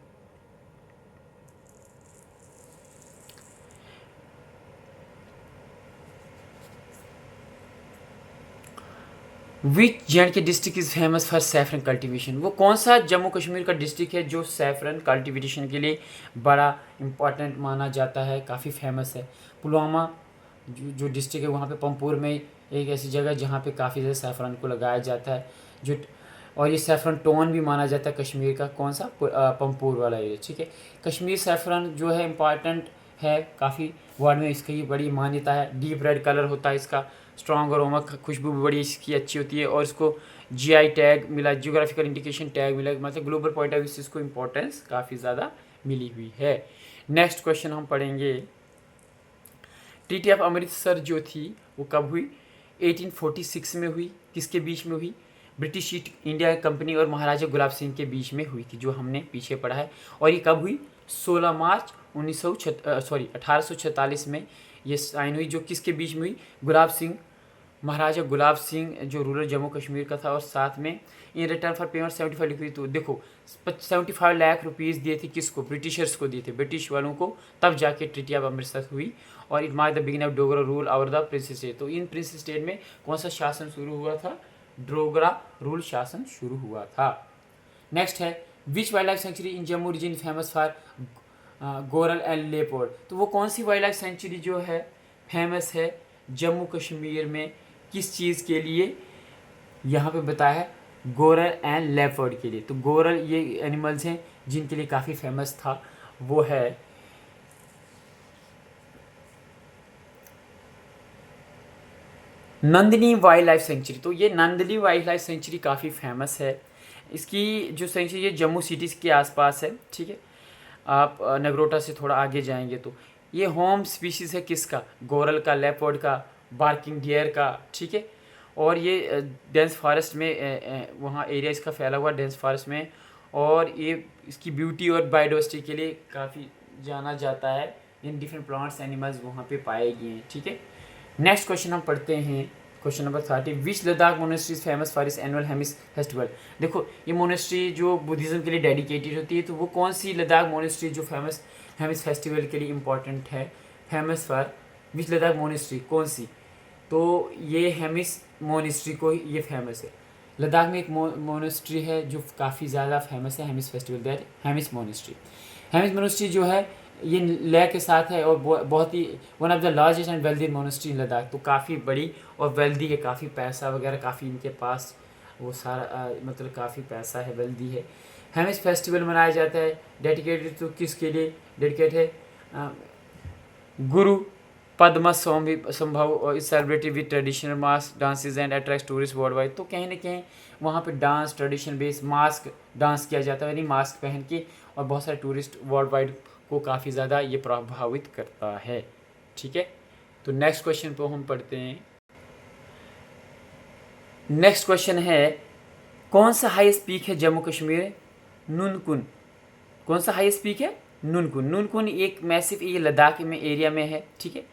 Which J district is famous for saffron cultivation. वो कौन सा जम्मू कश्मीर का डिस्ट्रिक्ट है जो सैफरन कल्टिवेशन के लिए बड़ा इम्पॉर्टेंट माना जाता है, काफ़ी फेमस है। पुलवामा जो डिस्ट्रिक्ट है वहाँ पे पंपोर में एक ऐसी जगह जहाँ पे काफ़ी ज़्यादा सैफरन को लगाया जाता है, जो और ये सैफरन टोन भी माना जाता है कश्मीर का। कौन सा, पंपोर वाला एरिया। ठीक है, कश्मीर सैफरन जो है इम्पॉर्टेंट है काफ़ी, वर्ल्ड में इसकी बड़ी मान्यता है। डीप रेड कलर होता है इसका, स्ट्रॉन्ग अरोमा, खुशबू भी बड़ी इसकी अच्छी होती है, और इसको जीआई टैग मिला, जियोग्राफिकल इंडिकेशन टैग मिला, मतलब ग्लोबल पॉइंट ऑफ व्यू से इसको इम्पोर्टेंस काफ़ी ज़्यादा मिली हुई है। नेक्स्ट क्वेश्चन हम पढ़ेंगे, ट्रीटी ऑफ अमृतसर जो थी वो कब हुई? 1846 में हुई। किसके बीच में हुई? ब्रिटिश ईस्ट इंडिया कंपनी और महाराजा गुलाब सिंह के बीच में हुई थी, जो हमने पीछे पढ़ा है। और ये कब हुई? 16 मार्च 1846 में ये साइन हुई, जो किसके बीच में हुई? गुलाब सिंह, महाराजा गुलाब सिंह जो रूरल जम्मू कश्मीर का था, और साथ में in return for payment 75 rupees. तो देखो 75 लाख रुपीज़ दिए थे किसको? ब्रिटिशर्स को दिए थे, ब्रिटिश वालों को। तब जाके ट्रीटी ऑफ अमृतसर हुई, और it mark the beginning of Dogra rule over the prince state. तो इन प्रिंस स्टेट में कौन सा शासन शुरू हुआ था? डोगरा रूल शासन शुरू हुआ था। नेक्स्ट है, which wildlife sanctuary in Jammu region famous for goral and leopard. तो वो कौन सी वाइल्ड लाइफ सेंचुरी जो है फेमस है जम्मू कश्मीर में, किस चीज़ के लिए? यहाँ पे बताया है गोरल एंड लेपर्ड के लिए। तो गोरल ये एनिमल्स हैं जिनके लिए काफ़ी फेमस था, वो है नंदिनी वाइल्ड लाइफ सेंचुरी। तो ये नंदिनी वाइल्ड लाइफ सेंचुरी काफ़ी फेमस है। इसकी जो सेंचुरी है जम्मू सिटी के आसपास है। ठीक है, आप नगरोटा से थोड़ा आगे जाएंगे तो ये होम स्पीशीज़ है किसका? गोरल का, लेपर्ड का, बार्किंग डियर का। ठीक है, और ये डेंस फॉरेस्ट में वहाँ एरिया इसका फैला हुआ डेंस फॉरेस्ट में, और ये इसकी ब्यूटी और बायोडाइवर्सिटी के लिए काफ़ी जाना जाता है। इन डिफरेंट प्लांट्स एनिमल्स वहाँ पे पाए गए हैं। ठीक है, नेक्स्ट क्वेश्चन हम पढ़ते हैं, question number 30। Which Ladakh monastery is famous for इस एनुअल हेमिस फेस्टिवल। देखो ये मोनेस्ट्री जो बुद्धिज़्म के लिए डेडिकेटेड होती है, तो वो कौन सी लद्दाख मोनेस्ट्री जो फेमस हेमिस फेस्टिवल के लिए इम्पॉर्टेंट है? Famous for which Ladakh monastery, कौन सी? तो ये हेमिस मोनेस्ट्री को ये फेमस है। लद्दाख में एक मोनेस्ट्री है जो काफ़ी ज़्यादा फेमस है Hemis festival, that Hemis monastery. Hemis monastery जो है ये लेह के साथ है, और बहुत ही one of the largest and wealthy monastery in Ladakh. तो काफ़ी बड़ी और वेल्दी है, काफ़ी पैसा वगैरह काफ़ी इनके पास वो सारा मतलब काफ़ी पैसा है, वेल्दी है। हेमिस फेस्टिवल मनाया जाता है, डेडिकेटेड तो किसके लिए डेडिकेट है? गुरु पद्मा संभव, और is celebrated with traditional mask dances and attract tourist world wide. तो कहीं ना कहीं वहाँ पे dance, tradition based mask dance किया जाता है, यानी मास्क पहन के, और बहुत सारे टूरिस्ट वर्ल्ड वाइड को काफ़ी ज़्यादा ये प्रभावित करता है। ठीक है, तो नेक्स्ट क्वेश्चन पे हम पढ़ते हैं। नेक्स्ट क्वेश्चन है, कौन सा हाईएस्ट पीक है जम्मू कश्मीर? नुनकुन। कौन सा हाईएस्ट पीक है? नुनकुन। नुनकुन एक मैसिव ये लद्दाख में एरिया में है। ठीक है,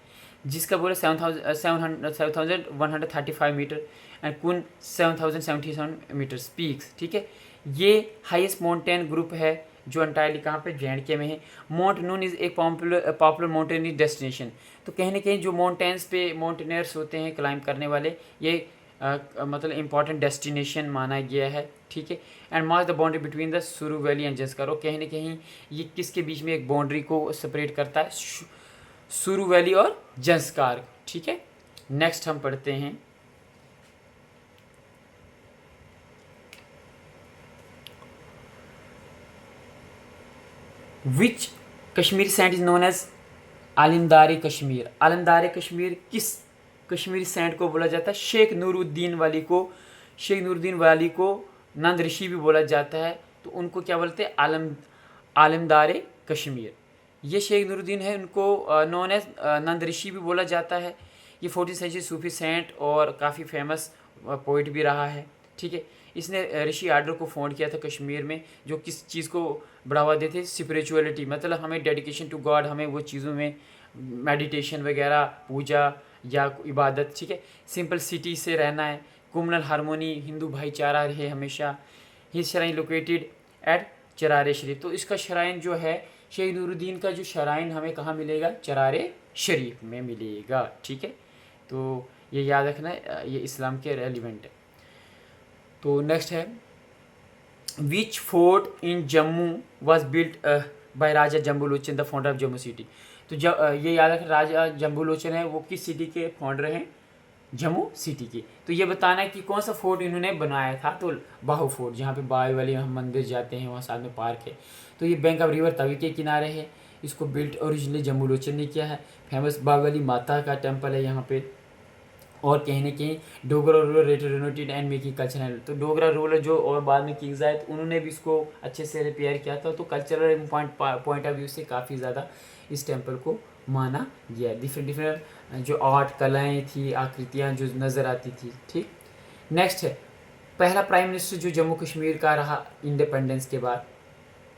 जिसका बोले 7,135 मीटर, एंड कुन 7,077 मीटर पीक्स। ठीक है, ये हाईएस्ट माउंटेन ग्रुप है जो अंटायरली कहाँ पे? जे&के में है। माउंट नून इज़ एक पॉपुलर माउंटेनियरिंग डेस्टिनेशन। तो कहीं ना कहीं जो माउंटेन्स पे माउंटेनियर्स होते हैं क्लाइंब करने वाले, ये मतलब इंपॉर्टेंट डेस्टिनेशन माना गया है। ठीक है, and mark the boundary between the सुरू वैली एंड जंस्कार। कहीं ना कहीं ये किसके बीच में एक बाउंड्री को सेपरेट करता है? सुरु वैली और जंस्कार। ठीक है, नेक्स्ट हम पढ़ते हैं which Kashmir sand is known as Alamdari Kashmir. Alamdari Kashmir किस कश्मीरी सैंड को बोला जाता है? शेख नूरुद्दीन वाली को नंद ऋषि भी बोला जाता है, तो उनको क्या बोलते हैं? आलिमदारे कश्मीर। ये शेख नूरुद्दीन है, उनको नॉन एज नंद ऋषि भी बोला जाता है। ये 14वीं सेंचुरी सूफी सेंट और काफ़ी फेमस पोइट भी रहा है। ठीक है, इसने ऋषि आर्डर को फाउंड किया था कश्मीर में, जो किस चीज़ को बढ़ावा देते? स्पिरिचुअलिटी, मतलब हमें डेडिकेशन टू गॉड, हमें वो चीज़ों में मेडिटेशन वगैरह, पूजा या इबादत। ठीक है, सिंपल सिटी से रहना है, कम्युनल हारमोनी, हिंदू भाईचारा रहे हमेशा। ही श्राइन लोकेटेड एट चरारे शरीफ। तो इसका श्राइन जो है, शेख नूरुद्दीन का जो श्राइन हमें कहाँ मिलेगा? चरारे शरीफ में मिलेगा। ठीक है, तो ये याद रखना, ये इस्लाम के रेलिवेंट है। तो नेक्स्ट है which fort in Jammu was built by Raja Jambulochan the founder of Jammu city. तो ये याद रखना, राजा जम्बूलोचन है वो किस सिटी के फाउंडर हैं? जम्मू सिटी के। तो ये बताना है कि कौन सा फोर्ट इन्होंने बनाया था। तो बाहु फोर्ट, जहाँ पे बाई वाली हम मंदिर जाते हैं, वहाँ साथ में पार्क है। तो ये बैंक ऑफ रिवर तवी के किनारे है। इसको बिल्ट ओरिजिनली जम्बूलोचन ने किया है। फेमस बागवाली माता का टेम्पल है यहाँ पे। और कहीं ना कहीं Dogra rural renovated and making cultural. तो डोगरा रूरल जो और बाद में किंग्स आए, तो उन्होंने भी इसको अच्छे से रिपेयर किया था। तो कल्चरल पॉइंट ऑफ व्यू से काफ़ी ज़्यादा इस टेम्पल को माना गया। डिफरेंट जो आर्ट कलाएँ थी, आकृतियाँ जो नज़र आती थी। ठीक, नेक्स्ट है पहला प्राइम मिनिस्टर जो जम्मू कश्मीर का रहा इंडिपेंडेंस के बाद।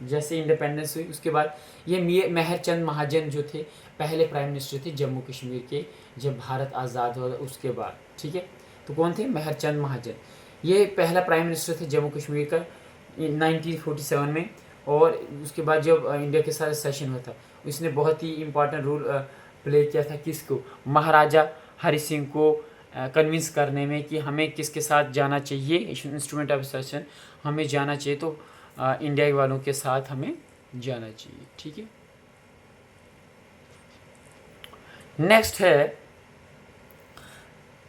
जैसे इंडिपेंडेंस हुई उसके बाद ये मेहर चंद महाजन जो थे पहले प्राइम मिनिस्टर थे जम्मू कश्मीर के, जब भारत आज़ाद हुआ उसके बाद। ठीक है, तो कौन थे? मेहर चंद महाजन। ये पहला प्राइम मिनिस्टर थे जम्मू कश्मीर का 1947 में। और उसके बाद जब इंडिया के साथ सेशन हुआ था, इसने बहुत ही इंपॉर्टेंट रोल प्ले किया था। किसको? महाराजा हरि सिंह को कन्विंस करने में कि हमें किसके साथ जाना चाहिए, इंस्ट्रूमेंट ऑफ सेशन हमें जाना चाहिए, तो इंडिया वालों के साथ हमें जाना चाहिए। ठीक है, नेक्स्ट है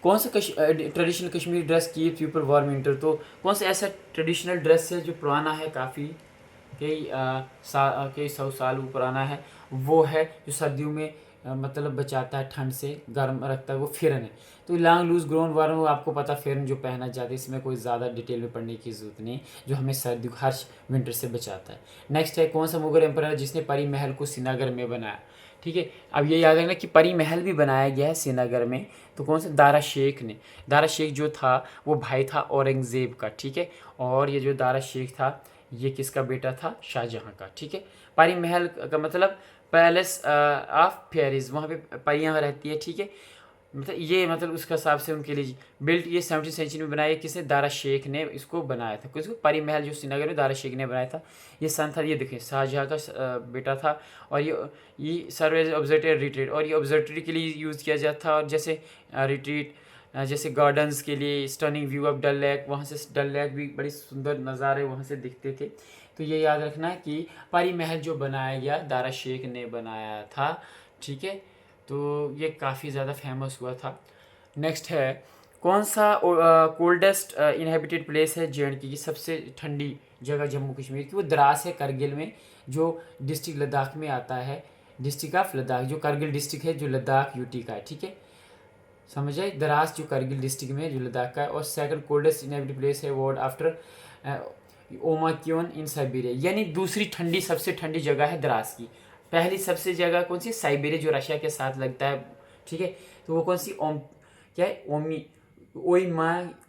कौन सा ट्रेडिशनल कश्मीरी ड्रेस की पीपल वॉर विंटर। तो कौन सा ऐसा ट्रेडिशनल ड्रेस है जो पुराना है, काफ़ी कई सौ साल पुराना है, वो है जो सर्दियों में मतलब बचाता है ठंड से, गर्म रखता है, वो फेरन है। तो लॉन्ग लूज ग्रोन वार्म, वो आपको पता फेरन जो पहना जाता है, इसमें कोई ज़्यादा डिटेल में पढ़ने की ज़रूरत नहीं, जो हमें सर्दी हर्ष विंटर से बचाता है। नेक्स्ट है कौन सा मुगल एम्पायर जिसने परी महल को श्रीनगर में बनाया। ठीक है, अब ये याद रखना कि परी महल भी बनाया गया है श्रीनगर में। तो कौन सा? दारा शेख ने। दारा शेख जो था वो भाई था औरंगज़ेब का। ठीक है, और ये जो दारा शेख था ये किसका बेटा था? शाहजहाँ का। ठीक है, परी महल का मतलब पैलेस ऑफ फेयरीज, वहाँ पे परियाँ रहती है। ठीक है, मतलब ये मतलब उसका हिसाब से उनके लिए बिल्ट ये 17वीं सेंचुरी में बनाया। किसने? दारा शेख ने इसको बनाया था। किसको? परी महल जो श्रीनगर में दारा शेख ने बनाया था। ये सन था, ये देखें शाहजहाँ का बेटा था। और ये सर्व एज ऑब्जर्वेटरी रिट्रीट, और ये ऑब्जर्वेटरी के लिए यूज़ किया जाता था। और जैसे रिट्रीट, जैसे गार्डन्स के लिए, stunning view of Dal lake, वहाँ से डल लेक भी बड़ी सुंदर नज़ारे वहाँ से दिखते थे। तो ये याद रखना है कि परी महल जो बनाया गया दारा शेख ने बनाया था। ठीक है, तो ये काफ़ी ज़्यादा फेमस हुआ था। नेक्स्ट है कौन सा कोल्डेस्ट इनहेबिटेड प्लेस है जे.एंड.के की, सबसे ठंडी जगह जम्मू कश्मीर की? वो द्रास है करगिल में, जो डिस्ट्रिक्ट लद्दाख में आता है। डिस्ट्रिक्ट ऑफ लद्दाख, जो करगिल डिस्ट्रिक्ट है जो लद्दाख यूटी का है। ठीक है, समझ आए? द्रास जो करगिल डिस्ट्रिक्ट में जो लद्दाख का है। और सेकंड कोल्डेस्ट इनहेबिटेड प्लेस है वर्ल्ड आफ्टर ओमाक्योन इन साइबेरिया, यानी दूसरी ठंडी सबसे ठंडी जगह है द्रास की। पहली सबसे जगह कौन सी? साइबेरिया जो रशिया के साथ लगता है। ठीक है, तो वो कौन सी? क्या है?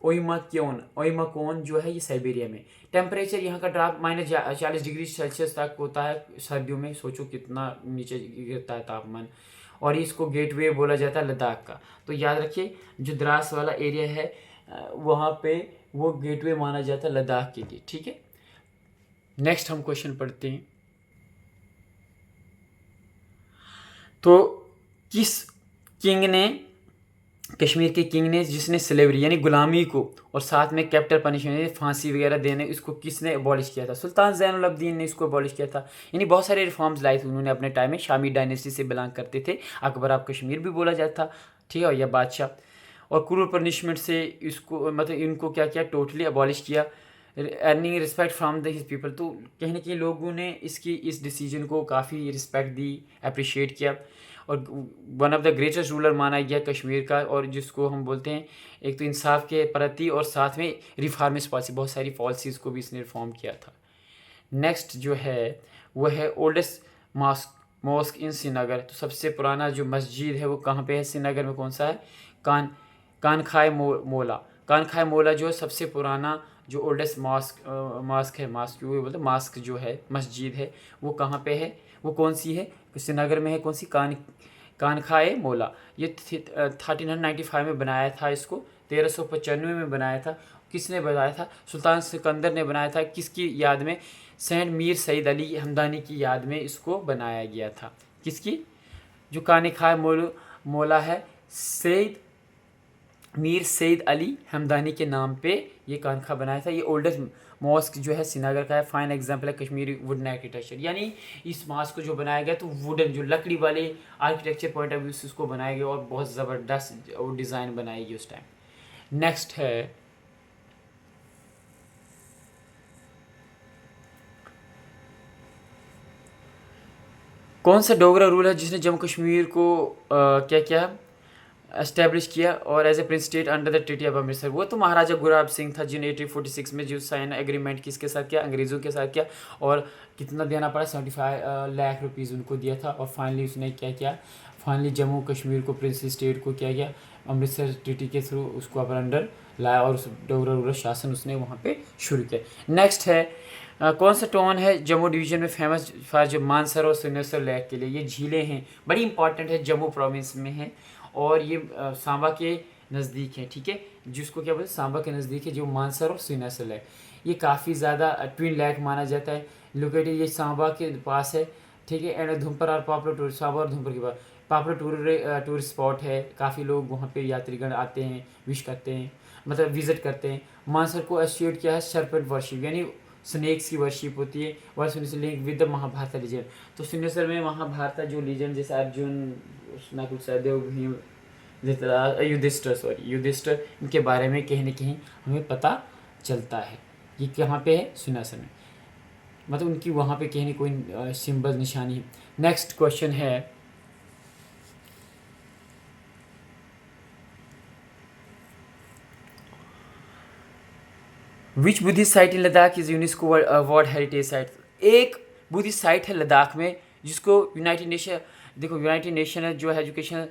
ओइमाक्योन जो है ये साइबेरिया में। टेम्परेचर यहाँ का ड्रॉप -40 डिग्री सेल्सियस तक होता है सर्दियों में। सोचो कितना नीचे गिरता है तापमान। और इसको गेटवे बोला जाता है लद्दाख का। तो याद रखिए जो द्रास वाला एरिया है वहाँ पे वो गेटवे माना जाता है लद्दाख के लिए। ठीक है, नेक्स्ट हम क्वेश्चन पढ़ते हैं। तो किस किंग ने कश्मीर के किंग ने, जिसने स्लेवरी यानी गुलामी को और साथ में कैपिटल पनिशमेंट फांसी वगैरह देने, इसको किसने अबॉलिश किया था? सुल्तान ज़ैनुल अब्दीन ने इसको अबॉलिश किया था। यानी बहुत सारे रिफॉर्म्स लाए थे उन्होंने अपने टाइम में। शामी डायनेस्टी से बिलोंग करते थे, अकबर ऑफ कश्मीर भी बोला जाता था, ठीक है, या बादशाह। और क्रूर पनिशमेंट से इसको मतलब इनको क्या किया, टोटली अबॉलिश किया, earning respect from the his people. तो कहीं ना कहीं लोगों ने इस डिसीजन को काफ़ी रिस्पेक्ट दी, अप्रिशिएट किया। और one of the greatest ruler माना गया कश्मीर का, और जिसको हम बोलते हैं एक तो इंसाफ के प्रति और साथ में रिफॉर्मिस्ट पॉलिसी, बहुत सारी पॉलिसीज़ को भी इसने रिफॉर्म किया था। नेक्स्ट जो है वो है ओल्डेस्ट मॉस्क इन श्रीनगर। तो सबसे पुराना जो मस्जिद है वो कहाँ पे है श्रीनगर में? कौन सा है? कानखाए मोला। कानखाए मोला जो है सबसे पुराना जो ओल्डेस्ट मास्क है, बोलते मास्क जो है, मस्जिद है, वो कहाँ पे है? वो कौन सी है? श्रीनगर में है। कौन सी? कानखाए मोला। ये 1395 में बनाया था, इसको 1395 में बनाया था। किसने बनाया था? सुल्तान सिकंदर ने बनाया था। किसकी याद में? सेंट मीर सईद अली हमदानी की याद में इसको बनाया गया था। किसकी? जो कानखाए मोला है, मीर सईद अली हमदानी के नाम पे ये कानखा बनाया था। ये ओल्डेस्ट मॉस्क जो है श्रीनगर का है। फाइन एग्जांपल है कश्मीरी वुडन आर्किटेक्चर, यानी इस मॉस्क को जो बनाया गया तो वुडन जो लकड़ी वाले आर्किटेक्चर पॉइंट ऑफ व्यू से उसको बनाया गया और बहुत ज़बरदस्त डिज़ाइन बनाई गई उस टाइम। नेक्स्ट है कौन सा डोगरा रूल है जिसने जम्मू कश्मीर को क्या क्या एस्टेब्लिश किया और as a prince state under the treaty of Amritsar? वो तो महाराजा गुलाब सिंह था, जिन 1846 में जो साइन एग्रीमेंट किसके साथ किया? अंग्रेज़ों के साथ किया। और कितना देना पड़ा? 75 लाख रुपीज़ उनको दिया था। और फाइनली उसने क्या किया? फाइनली जम्मू कश्मीर को, प्रिंस स्टेट को क्या किया? अमृतसर ट्रीटी के थ्रू उसको अपने अंडर लाया और उस डोगरा रूरल शासन उसने वहाँ पे शुरू किया। नेक्स्ट है कौन सा टाउन है जम्मू डिवीज़न में फेमस फॉर जो मानसर और सुनेसर लेक के लिए? ये झीलें हैं, बड़ी इंपॉर्टेंट है, जम्मू प्रोविंस में है और ये सांबा के नज़दीक है, ठीक है, जिसको क्या बोलते हैं सांबा के नज़दीक है, जो मानसर और सुनेसर लेक। ये काफ़ी ज़्यादा ट्विन लेक माना जाता है। लोकेटेड ये सांबा के पास है, ठीक है, एंड धुमपर और पॉपुलर टूरिस्ट, सांबा और धुमपर के पास पॉपुलर टूरिस्ट स्पॉट है। काफ़ी लोग वहाँ पे यात्रीगण आते हैं, विश करते हैं, मतलब विजिट करते हैं। मानसर को एसोसिएट किया है सरपेंट वर्शिप, यानी स्नेक्स की वर्शिप होती है, और Sunesar link with the Mahabharata legend. तो सुनेसर में महाभारत जो लीजेंड जैसे अर्जुन, कुछ सहदेव, भीम, युधिष्ठिर, इनके बारे में कहीं ना कहीं हमें पता चलता है। ये कहाँ पे है? सुनेसर में, मतलब उनकी वहाँ पे कहीं ना कोई सिंबल निशानी है। नेक्स्ट क्वेश्चन है which Buddhist site in Ladakh is UNESCO world heritage site? एक बुद्धिस्ट साइट है लद्दाख में जिसको यूनाइटेड नेशन, देखो यूनाइटेड नेशन जो एजुकेशन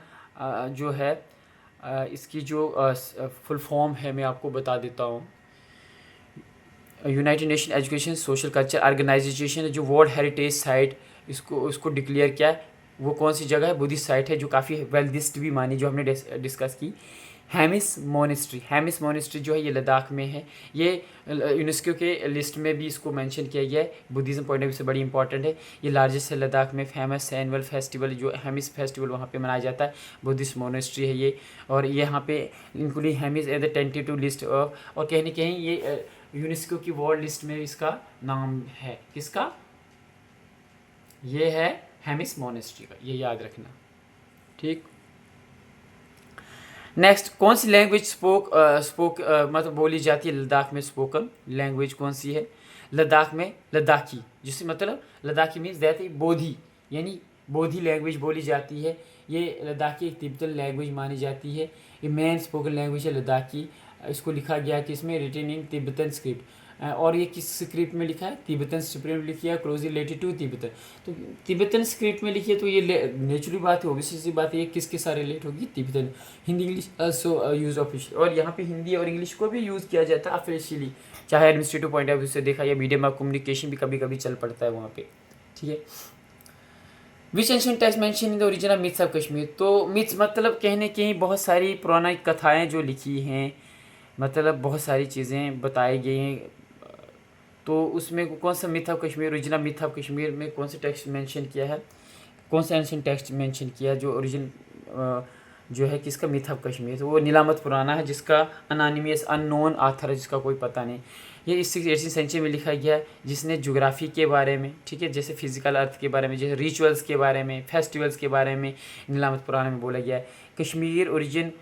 जो है इसकी जो फुल फॉर्म है मैं आपको बता देता हूँ। United Nation education social culture organisation जो वर्ल्ड हेरिटेज साइट उसको डिक्लेयर किया है। वो कौन सी जगह है? बुद्धिस्ट साइट है जो काफ़ी वेल्दिस्ट भी मानी, जो हमने डिस्कस की। हेमिस मोनेस्ट्री जो है ये लद्दाख में है। ये यूनेस्को के लिस्ट में भी इसको मेंशन किया गया है, बुद्धिज़्म पॉइंट ऑफ व्यू से बड़ी इंपॉर्टेंट है। ये लार्जेस्ट है लद्दाख में। फेमस एनुअल फेस्टिवल जो हेमिस फेस्टिवल वहाँ पे मनाया जाता है, बुद्धिस्ट मोनेस्ट्री है ये। और ये यहाँ पे including Hemis as the tentative list of, और कहीं ना कहीं ये यूनेस्को की वर्ल्ड लिस्ट में इसका नाम है। किसका? ये है हेमिस मोनेस्ट्री का, ये याद रखना, ठीक। नेक्स्ट, कौन सी लैंग्वेज स्पोक मतलब बोली जाती है लद्दाख में? स्पोकन लैंग्वेज कौन सी है लद्दाख में? लद्दाखी, जिससे मतलब लद्दाखी मीन्स दैट बोधी, यानी बोधी लैंग्वेज बोली जाती है। ये लद्दाखी एक तिब्बतन लैंग्वेज मानी जाती है। ये मेन स्पोकन लैंग्वेज है लद्दाखी। इसको लिखा गया कि इसमें रिटन इन तिब्बतन स्क्रिप्ट, और ये किस स्क्रिप्ट में लिखा है? तिब्बतन स्क्रिप्ट में लिखी है, क्लोजली रिलेटेड टू तिब्बतन। तो तिब्बतन स्क्रिप्ट में लिखी है तो ये नेचुरल बात है, ओबियसली सी बात है, ये किसके साथ रिलेट होगी? Tibetan. Hindi English also use official, और यहाँ पे हिंदी और इंग्लिश को भी यूज़ किया जाता है ऑफिशियली, चाहे एडमिनिस्ट्रेटिव पॉइंट ऑफ व्यू से देखा या मीडियम ऑफ कम्युनिकेशन भी कभी कभी चल पड़ता है वहाँ पे, ठीक है। Which ancient text mention in the original myths of Kashmir? तो मिथ्स मतलब कहने कहीं बहुत सारी पुरानी कथाएँ जो लिखी हैं, मतलब बहुत सारी चीज़ें बताई गई हैं। तो उसमें कौन सा myth of Kashmir, original myth of Kashmir में कौन सा टेक्स्ट मेंशन किया है? कौन सा एंशिएंट टेक्स्ट मेंशन किया है जो ओरिजिनल जो है किसका, मिथ ऑफ कश्मीर। तो वो नीलामत पुराना है जिसका अनोनिमस अननोन ऑथर है, जिसका कोई पता नहीं। ये इस 18वीं सेंचुरी में लिखा गया है, जिसने ज्योग्राफी के बारे में, ठीक है, जैसे फिजिकल अर्थ के बारे में, जैसे रिचुअल्स के बारे में, फेस्टिवल्स के बारे में नीलामत पुराना में बोला गया है। Kashmir origin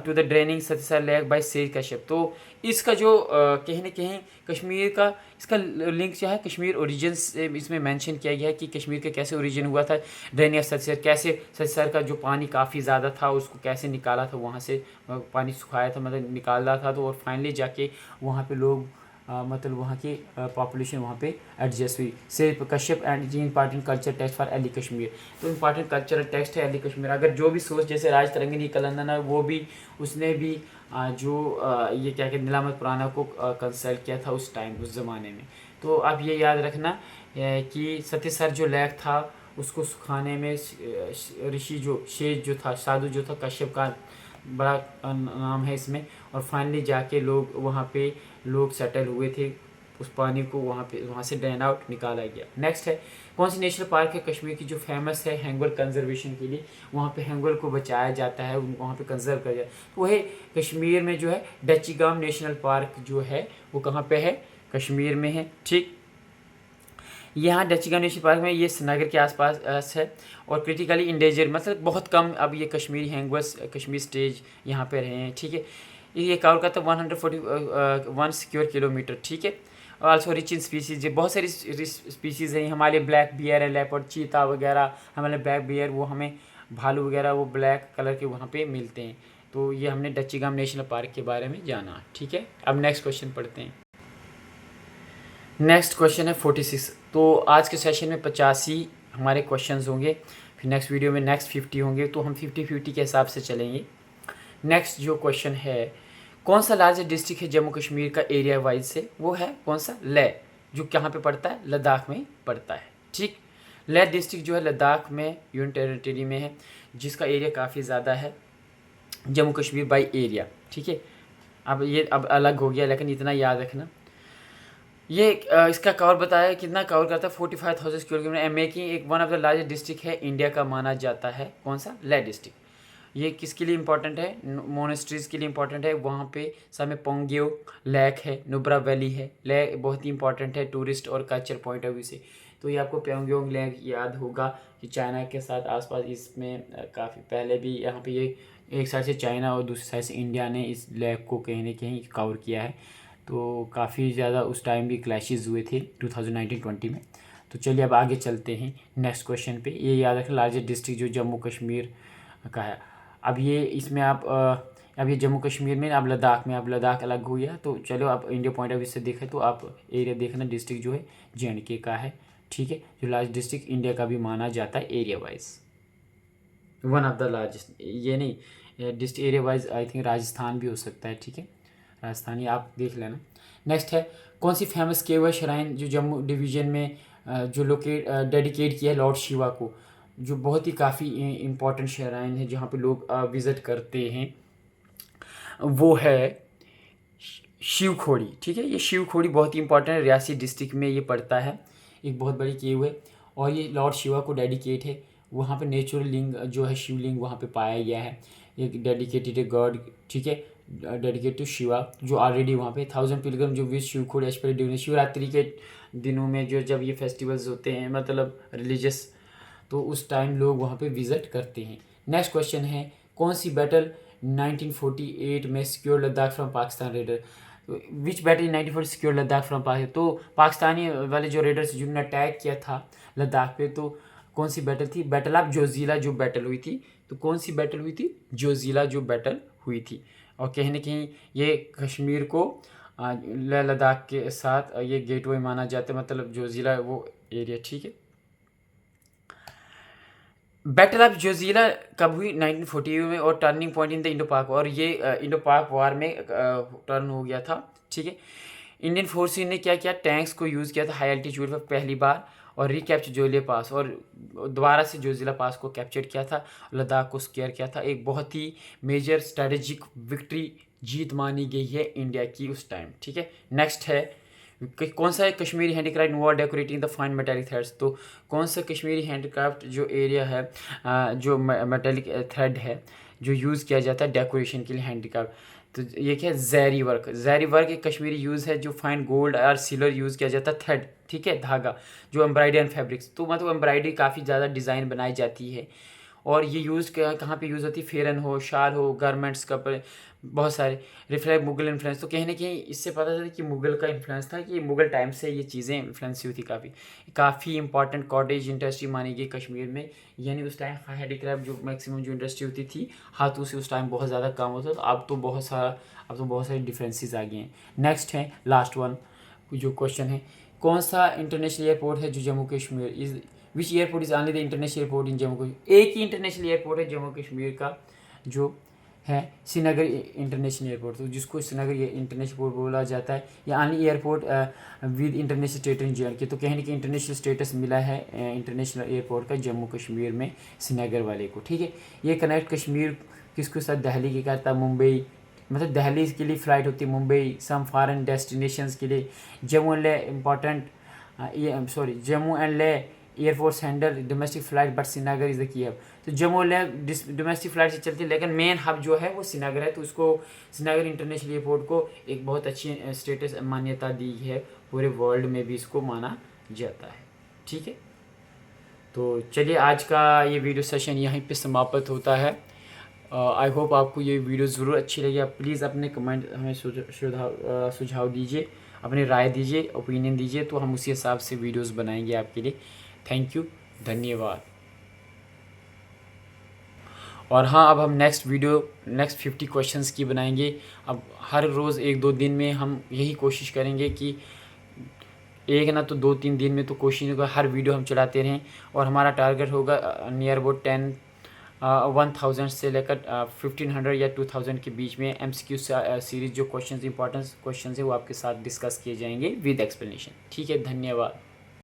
to the draining Satsar lake by sage Kashyap. तो इसका जो कहीं ना कहीं कश्मीर का इसका लिंक जो है कश्मीर ओरिजिन से इसमें मेंशन किया गया है कि कश्मीर का कैसे ओरिजिन हुआ था, ड्रेनिंग ऑफ सतसर, कैसे सतसर का जो पानी काफ़ी ज़्यादा था उसको कैसे निकाला था, वहाँ से पानी सुखाया था, मतलब निकाला था। तो और फाइनली जाके वहाँ पे लोग मतलब वहाँ की पॉपुलेशन वहाँ पे एडजस्ट हुई। सिर्फ कश्यप एंड जी important culture text for early Kashmir. तो इंपॉर्टेंट कल्चरल टेक्स्ट है अली कश्मीर। अगर जो भी सोर्स जैसे राज तरंगिनी कलंदन है वो भी उसने भी जो ये क्या कहते नीलामत पुराना को कंसल्ट किया था उस टाइम उस ज़माने में। तो आप ये याद रखना कि सतसर जो लेक था उसको सुखाने में ऋषि जो शेष जो था साधु जो था कश्यप का बड़ा नाम है इसमें। और फाइनली जाके लोग वहाँ पे लोग सेटल हुए थे, उस पानी को वहाँ से ड्रेन आउट निकाला गया। नेक्स्ट है कौन सी नेशनल पार्क है कश्मीर की जो फेमस है हैंगवल कंजर्वेशन के लिए, वहाँ पे हैंगवल को बचाया जाता है, वहाँ पे कंजर्व किया जाता है। तो वह कश्मीर में जो है डचीगाम नेशनल पार्क जो है वो कहाँ पे है, कश्मीर में है। ठीक, यहाँ डचीगाम नेशनल पार्क में ये श्रीनगर के आसपास है और क्रिटिकली इंडेंजर, मतलब बहुत कम अब ये कश्मीरी हैंगवर्स कश्मीर स्टेज यहाँ पे रहे हैं। ठीक है, ये कवर करता है 141 स्क्वायर किलोमीटर। ठीक है, और आल्सो रिच इन स्पीसीज, बहुत सारी स्पीसीज़ हैं। हमारे ब्लैक बियर है, लेपर्ड, चीता वगैरह, हमारे ब्लैक बियर वो हमें भालू वगैरह वो ब्लैक कलर के वहाँ पे मिलते हैं। तो ये हमने डचीगाम नेशनल पार्क के बारे में जाना। ठीक है, अब नेक्स्ट क्वेश्चन पढ़ते हैं। नेक्स्ट क्वेश्चन है 46। तो आज के सेशन में 85 हमारे क्वेश्चंस होंगे, फिर नेक्स्ट वीडियो में नेक्स्ट 50 होंगे। तो हम 50-50 के हिसाब से चलेंगे। नेक्स्ट जो क्वेश्चन है, कौन सा लार्जेस्ट डिस्ट्रिक्ट है जम्मू कश्मीर का एरिया वाइज से, वो है कौन सा, लेह, जो कहाँ पे पड़ता है, लद्दाख में पड़ता है। ठीक, लेह डिस्ट्रिक्ट जो है लद्दाख में यूनियन टेरिटरी में है, जिसका एरिया काफ़ी ज़्यादा है जम्मू कश्मीर बाई एरिया। ठीक है, अब ये अब अलग हो गया, लेकिन इतना याद रखना। ये इसका कवर बताया कितना कवर करता है, 45,000 स्क्वायर किलोमीटर, मेकिंग एक one of the largest district है इंडिया का माना जाता है। कौन सा, लेह डिस्ट्रिक्ट। ये किसके लिए इंपॉर्टेंट है, मोनेस्ट्रीज़ के लिए इंपॉर्टेंट है। वहाँ पे सामने पोंगियो लेक है, नुब्रा वैली है। लेक बहुत ही इंपॉर्टेंट है टूरिस्ट और कल्चर पॉइंट ऑफ व्यू से। तो ये आपको पोंगियोंग लेक याद होगा कि चाइना के साथ आसपास इसमें काफ़ी पहले भी यहाँ पे ये एक साइड से चाइना और दूसरी साइड से इंडिया ने इस लेक को कहीं ना कहीं कवर किया है। तो काफ़ी ज़्यादा उस टाइम भी क्लैशेस हुए थे 2019-20 में। तो चलिए अब आगे चलते हैं नेक्स्ट क्वेश्चन पे। ये याद रखें लार्जेस्ट डिस्ट्रिक्ट जो जम्मू कश्मीर का है। अब ये इसमें आप अब ये जम्मू कश्मीर में, अब लद्दाख में, अब लद्दाख अलग हो गया। तो चलो आप इंडिया पॉइंट ऑफ व्यू से देखें तो आप एरिया देखना, डिस्ट्रिक्ट जो है JNK का है। ठीक है, जो लार्ज डिस्ट्रिक्ट इंडिया का भी माना जाता है area wise, one of the largest. ये नहीं district area wise I think Rajasthan भी हो सकता है। ठीक है, राजस्थानी आप देख लेना। नेक्स्ट है कौन सी फेमस केव है श्राइन जो जम्मू डिवीज़न में जो डेडिकेट किया है लॉर्ड शिवा को, जो बहुत ही काफ़ी इम्पोर्टेंट श्राइन है जहाँ पे लोग विज़िट करते हैं, वो है शिव खोड़ी। ठीक है, ये शिव खोड़ी बहुत ही इंपॉर्टेंट है, रियासी डिस्ट्रिक्ट में ये पड़ता है, एक बहुत बड़ी केव है और ये लॉर्ड शिवा को डेडिकेट है। वहाँ पे नेचुरल लिंग जो है शिवलिंग वहाँ पे पाया गया है, एक डेडिकेटेड है गॉड। ठीक है, डेडिकेट टू शिवा जो ऑलरेडी वहाँ पे 1000 पिलग्रम जो विज शिव खोड़ी एस्पेक्ट ड्यूरिंग शिवरात्रि के दिनों में जो जब ये फेस्टिवल्स होते हैं मतलब रिलीजियस, तो उस टाइम लोग वहाँ पे विज़िट करते हैं। नेक्स्ट क्वेश्चन है कौन सी बैटल 1948 में secure Ladakh from Pakistan raider, which battle in 1940 secure Ladakh from Pakistan. तो पाकिस्तानी वाले जो रेडर्स जिन्होंने अटैक किया था लद्दाख पे, तो कौन सी बैटल थी, बैटल ऑफ जोजिला जो बैटल हुई थी। तो कौन सी बैटल हुई थी, जोजिला जो बैटल हुई थी। और कहीं ना कहीं ये कश्मीर को लेह लद्दाख के साथ ये गेटवे माना जाता है, मतलब जोजिला वो एरिया। ठीक है, बैटल ऑफ जोजिला कब हुई, 1940 में, और turning point in the Indo पाक, और ये इंडो पाक वार में टर्न हो गया था। ठीक है, इंडियन फोर्स ने क्या किया, टैंक्स को यूज़ किया था हाई एल्टीट्यूड पर पहली बार और रिकैप्चर जोजिला पास, और दोबारा से जोजिला पास को कैप्चर किया था, लद्दाख को स्केयर किया था। एक बहुत ही मेजर स्ट्रेटेजिक विक्ट्री जीत मानी गई है इंडिया की उस टाइम। ठीक है, नेक्स्ट है कौन सा है Kashmiri handicraft involve decorating the fine metallic threads. तो कौन सा कश्मीरी हैंडीक्राफ्ट जो एरिया है जो मेटेलिक थ्रेड है जो यूज़ किया जाता है डेकोरेशन के लिए हैंडीक्राफ्ट। तो ये क्या है, ज़ैरी वर्क। ज़ैरी वर्क एक कश्मीरी यूज़ है जो फाइन गोल्ड और सिल्वर यूज़ किया जाता है, थ्रेड, ठीक है, धागा, जो एम्ब्रॉयडरी एंड फैब्रिक्स। तो मतलब एम्ब्रॉयडरी काफ़ी ज़्यादा डिज़ाइन बनाई जाती है। और ये यूज़ कहाँ पे यूज़ होती है, फेरन हो, शाल हो, गारमेंट्स, कपड़े, बहुत सारे। रिफ्लेक्ट मुगल इन्फ्लुएंस, तो कहीं ना कहीं इससे पता चलता है कि मुगल का इन्फ्लुएंस था, कि मुगल टाइम से ये चीज़ें इन्फ्लुएंस हुई थी काफ़ी इंपॉर्टेंट कॉटेज इंडस्ट्री मानी गई कश्मीर में। यानी उस टाइम हैंडीक्राफ्ट जो मैक्सिमम जो इंडस्ट्री होती थी हाथों से, उस टाइम बहुत ज़्यादा काम होता था। तो अब तो बहुत सारे डिफरेंसेस आ गए हैं। नेक्स्ट है लास्ट वन जो क्वेश्चन है, कौन सा इंटरनेशनल एयरपोर्ट है जो Jammu Kashmir is which airport is only the international airport इन जम्मू कश्मीर। एक ही इंटरनेशनल एयरपोर्ट है जम्मू कश्मीर का जो है श्रीनगर इंटरनेशनल एयरपोर्ट, तो जिसको श्रीनगर इंटरनेशनल एयरपोर्ट बोला जाता है, या only airport with international status in J K. तो कहने की इंटरनेशनल स्टेटस मिला है इंटरनेशनल एयरपोर्ट का जम्मू कश्मीर में श्रीनगर वाले को, ठीक है। ये कनेक्ट कश्मीर किसके साथ, दिल्ली के करता, मुंबई, मतलब दिल्ली के लिए फ़्लाइट होती है, मुंबई, सम फॉरेन डेस्टिनेशंस के लिए, जम्मू एंड ले इम्पॉर्टेंट, जम्मू एंड ले air force handle domestic flight but Srinagar is the key hub. तो जम्मू ले डोमेस्टिक फ़्लाइट से चलती है, लेकिन मेन हब जो है वो श्रीनगर है। तो उसको श्रीनगर इंटरनेशनल एयरपोर्ट को एक बहुत अच्छी स्टेटस मान्यता दी है, पूरे वर्ल्ड में भी इसको माना जाता है, ठीक है। तो चलिए आज का ये वीडियो सेशन यहीं पे समाप्त होता है। आई होप आपको ये वीडियो ज़रूर अच्छी लगी। आप प्लीज़ अपने कमेंट हमें सुझाव दीजिए, अपनी राय दीजिए, ओपिनियन दीजिए, तो हम उसी हिसाब से वीडियोस बनाएंगे आपके लिए। थैंक यू, धन्यवाद। और हाँ, अब हम नेक्स्ट 50 क्वेश्चंस की बनाएंगे। अब हर रोज़ 1-2 दिन में हम यही कोशिश करेंगे कि एक ना तो 2-3 दिन में तो कोशिश होगा हर वीडियो हम चलाते रहें। और हमारा टारगेट होगा नियर अबाउट 1000 से लेकर 1500 या 2000 के बीच में MCQ सीरीज़ जो क्वेश्चन इंपॉर्टेंट क्वेश्चन है वो आपके साथ डिस्कस किए जाएंगे विद एक्सप्लेनेशन, ठीक है। धन्यवाद।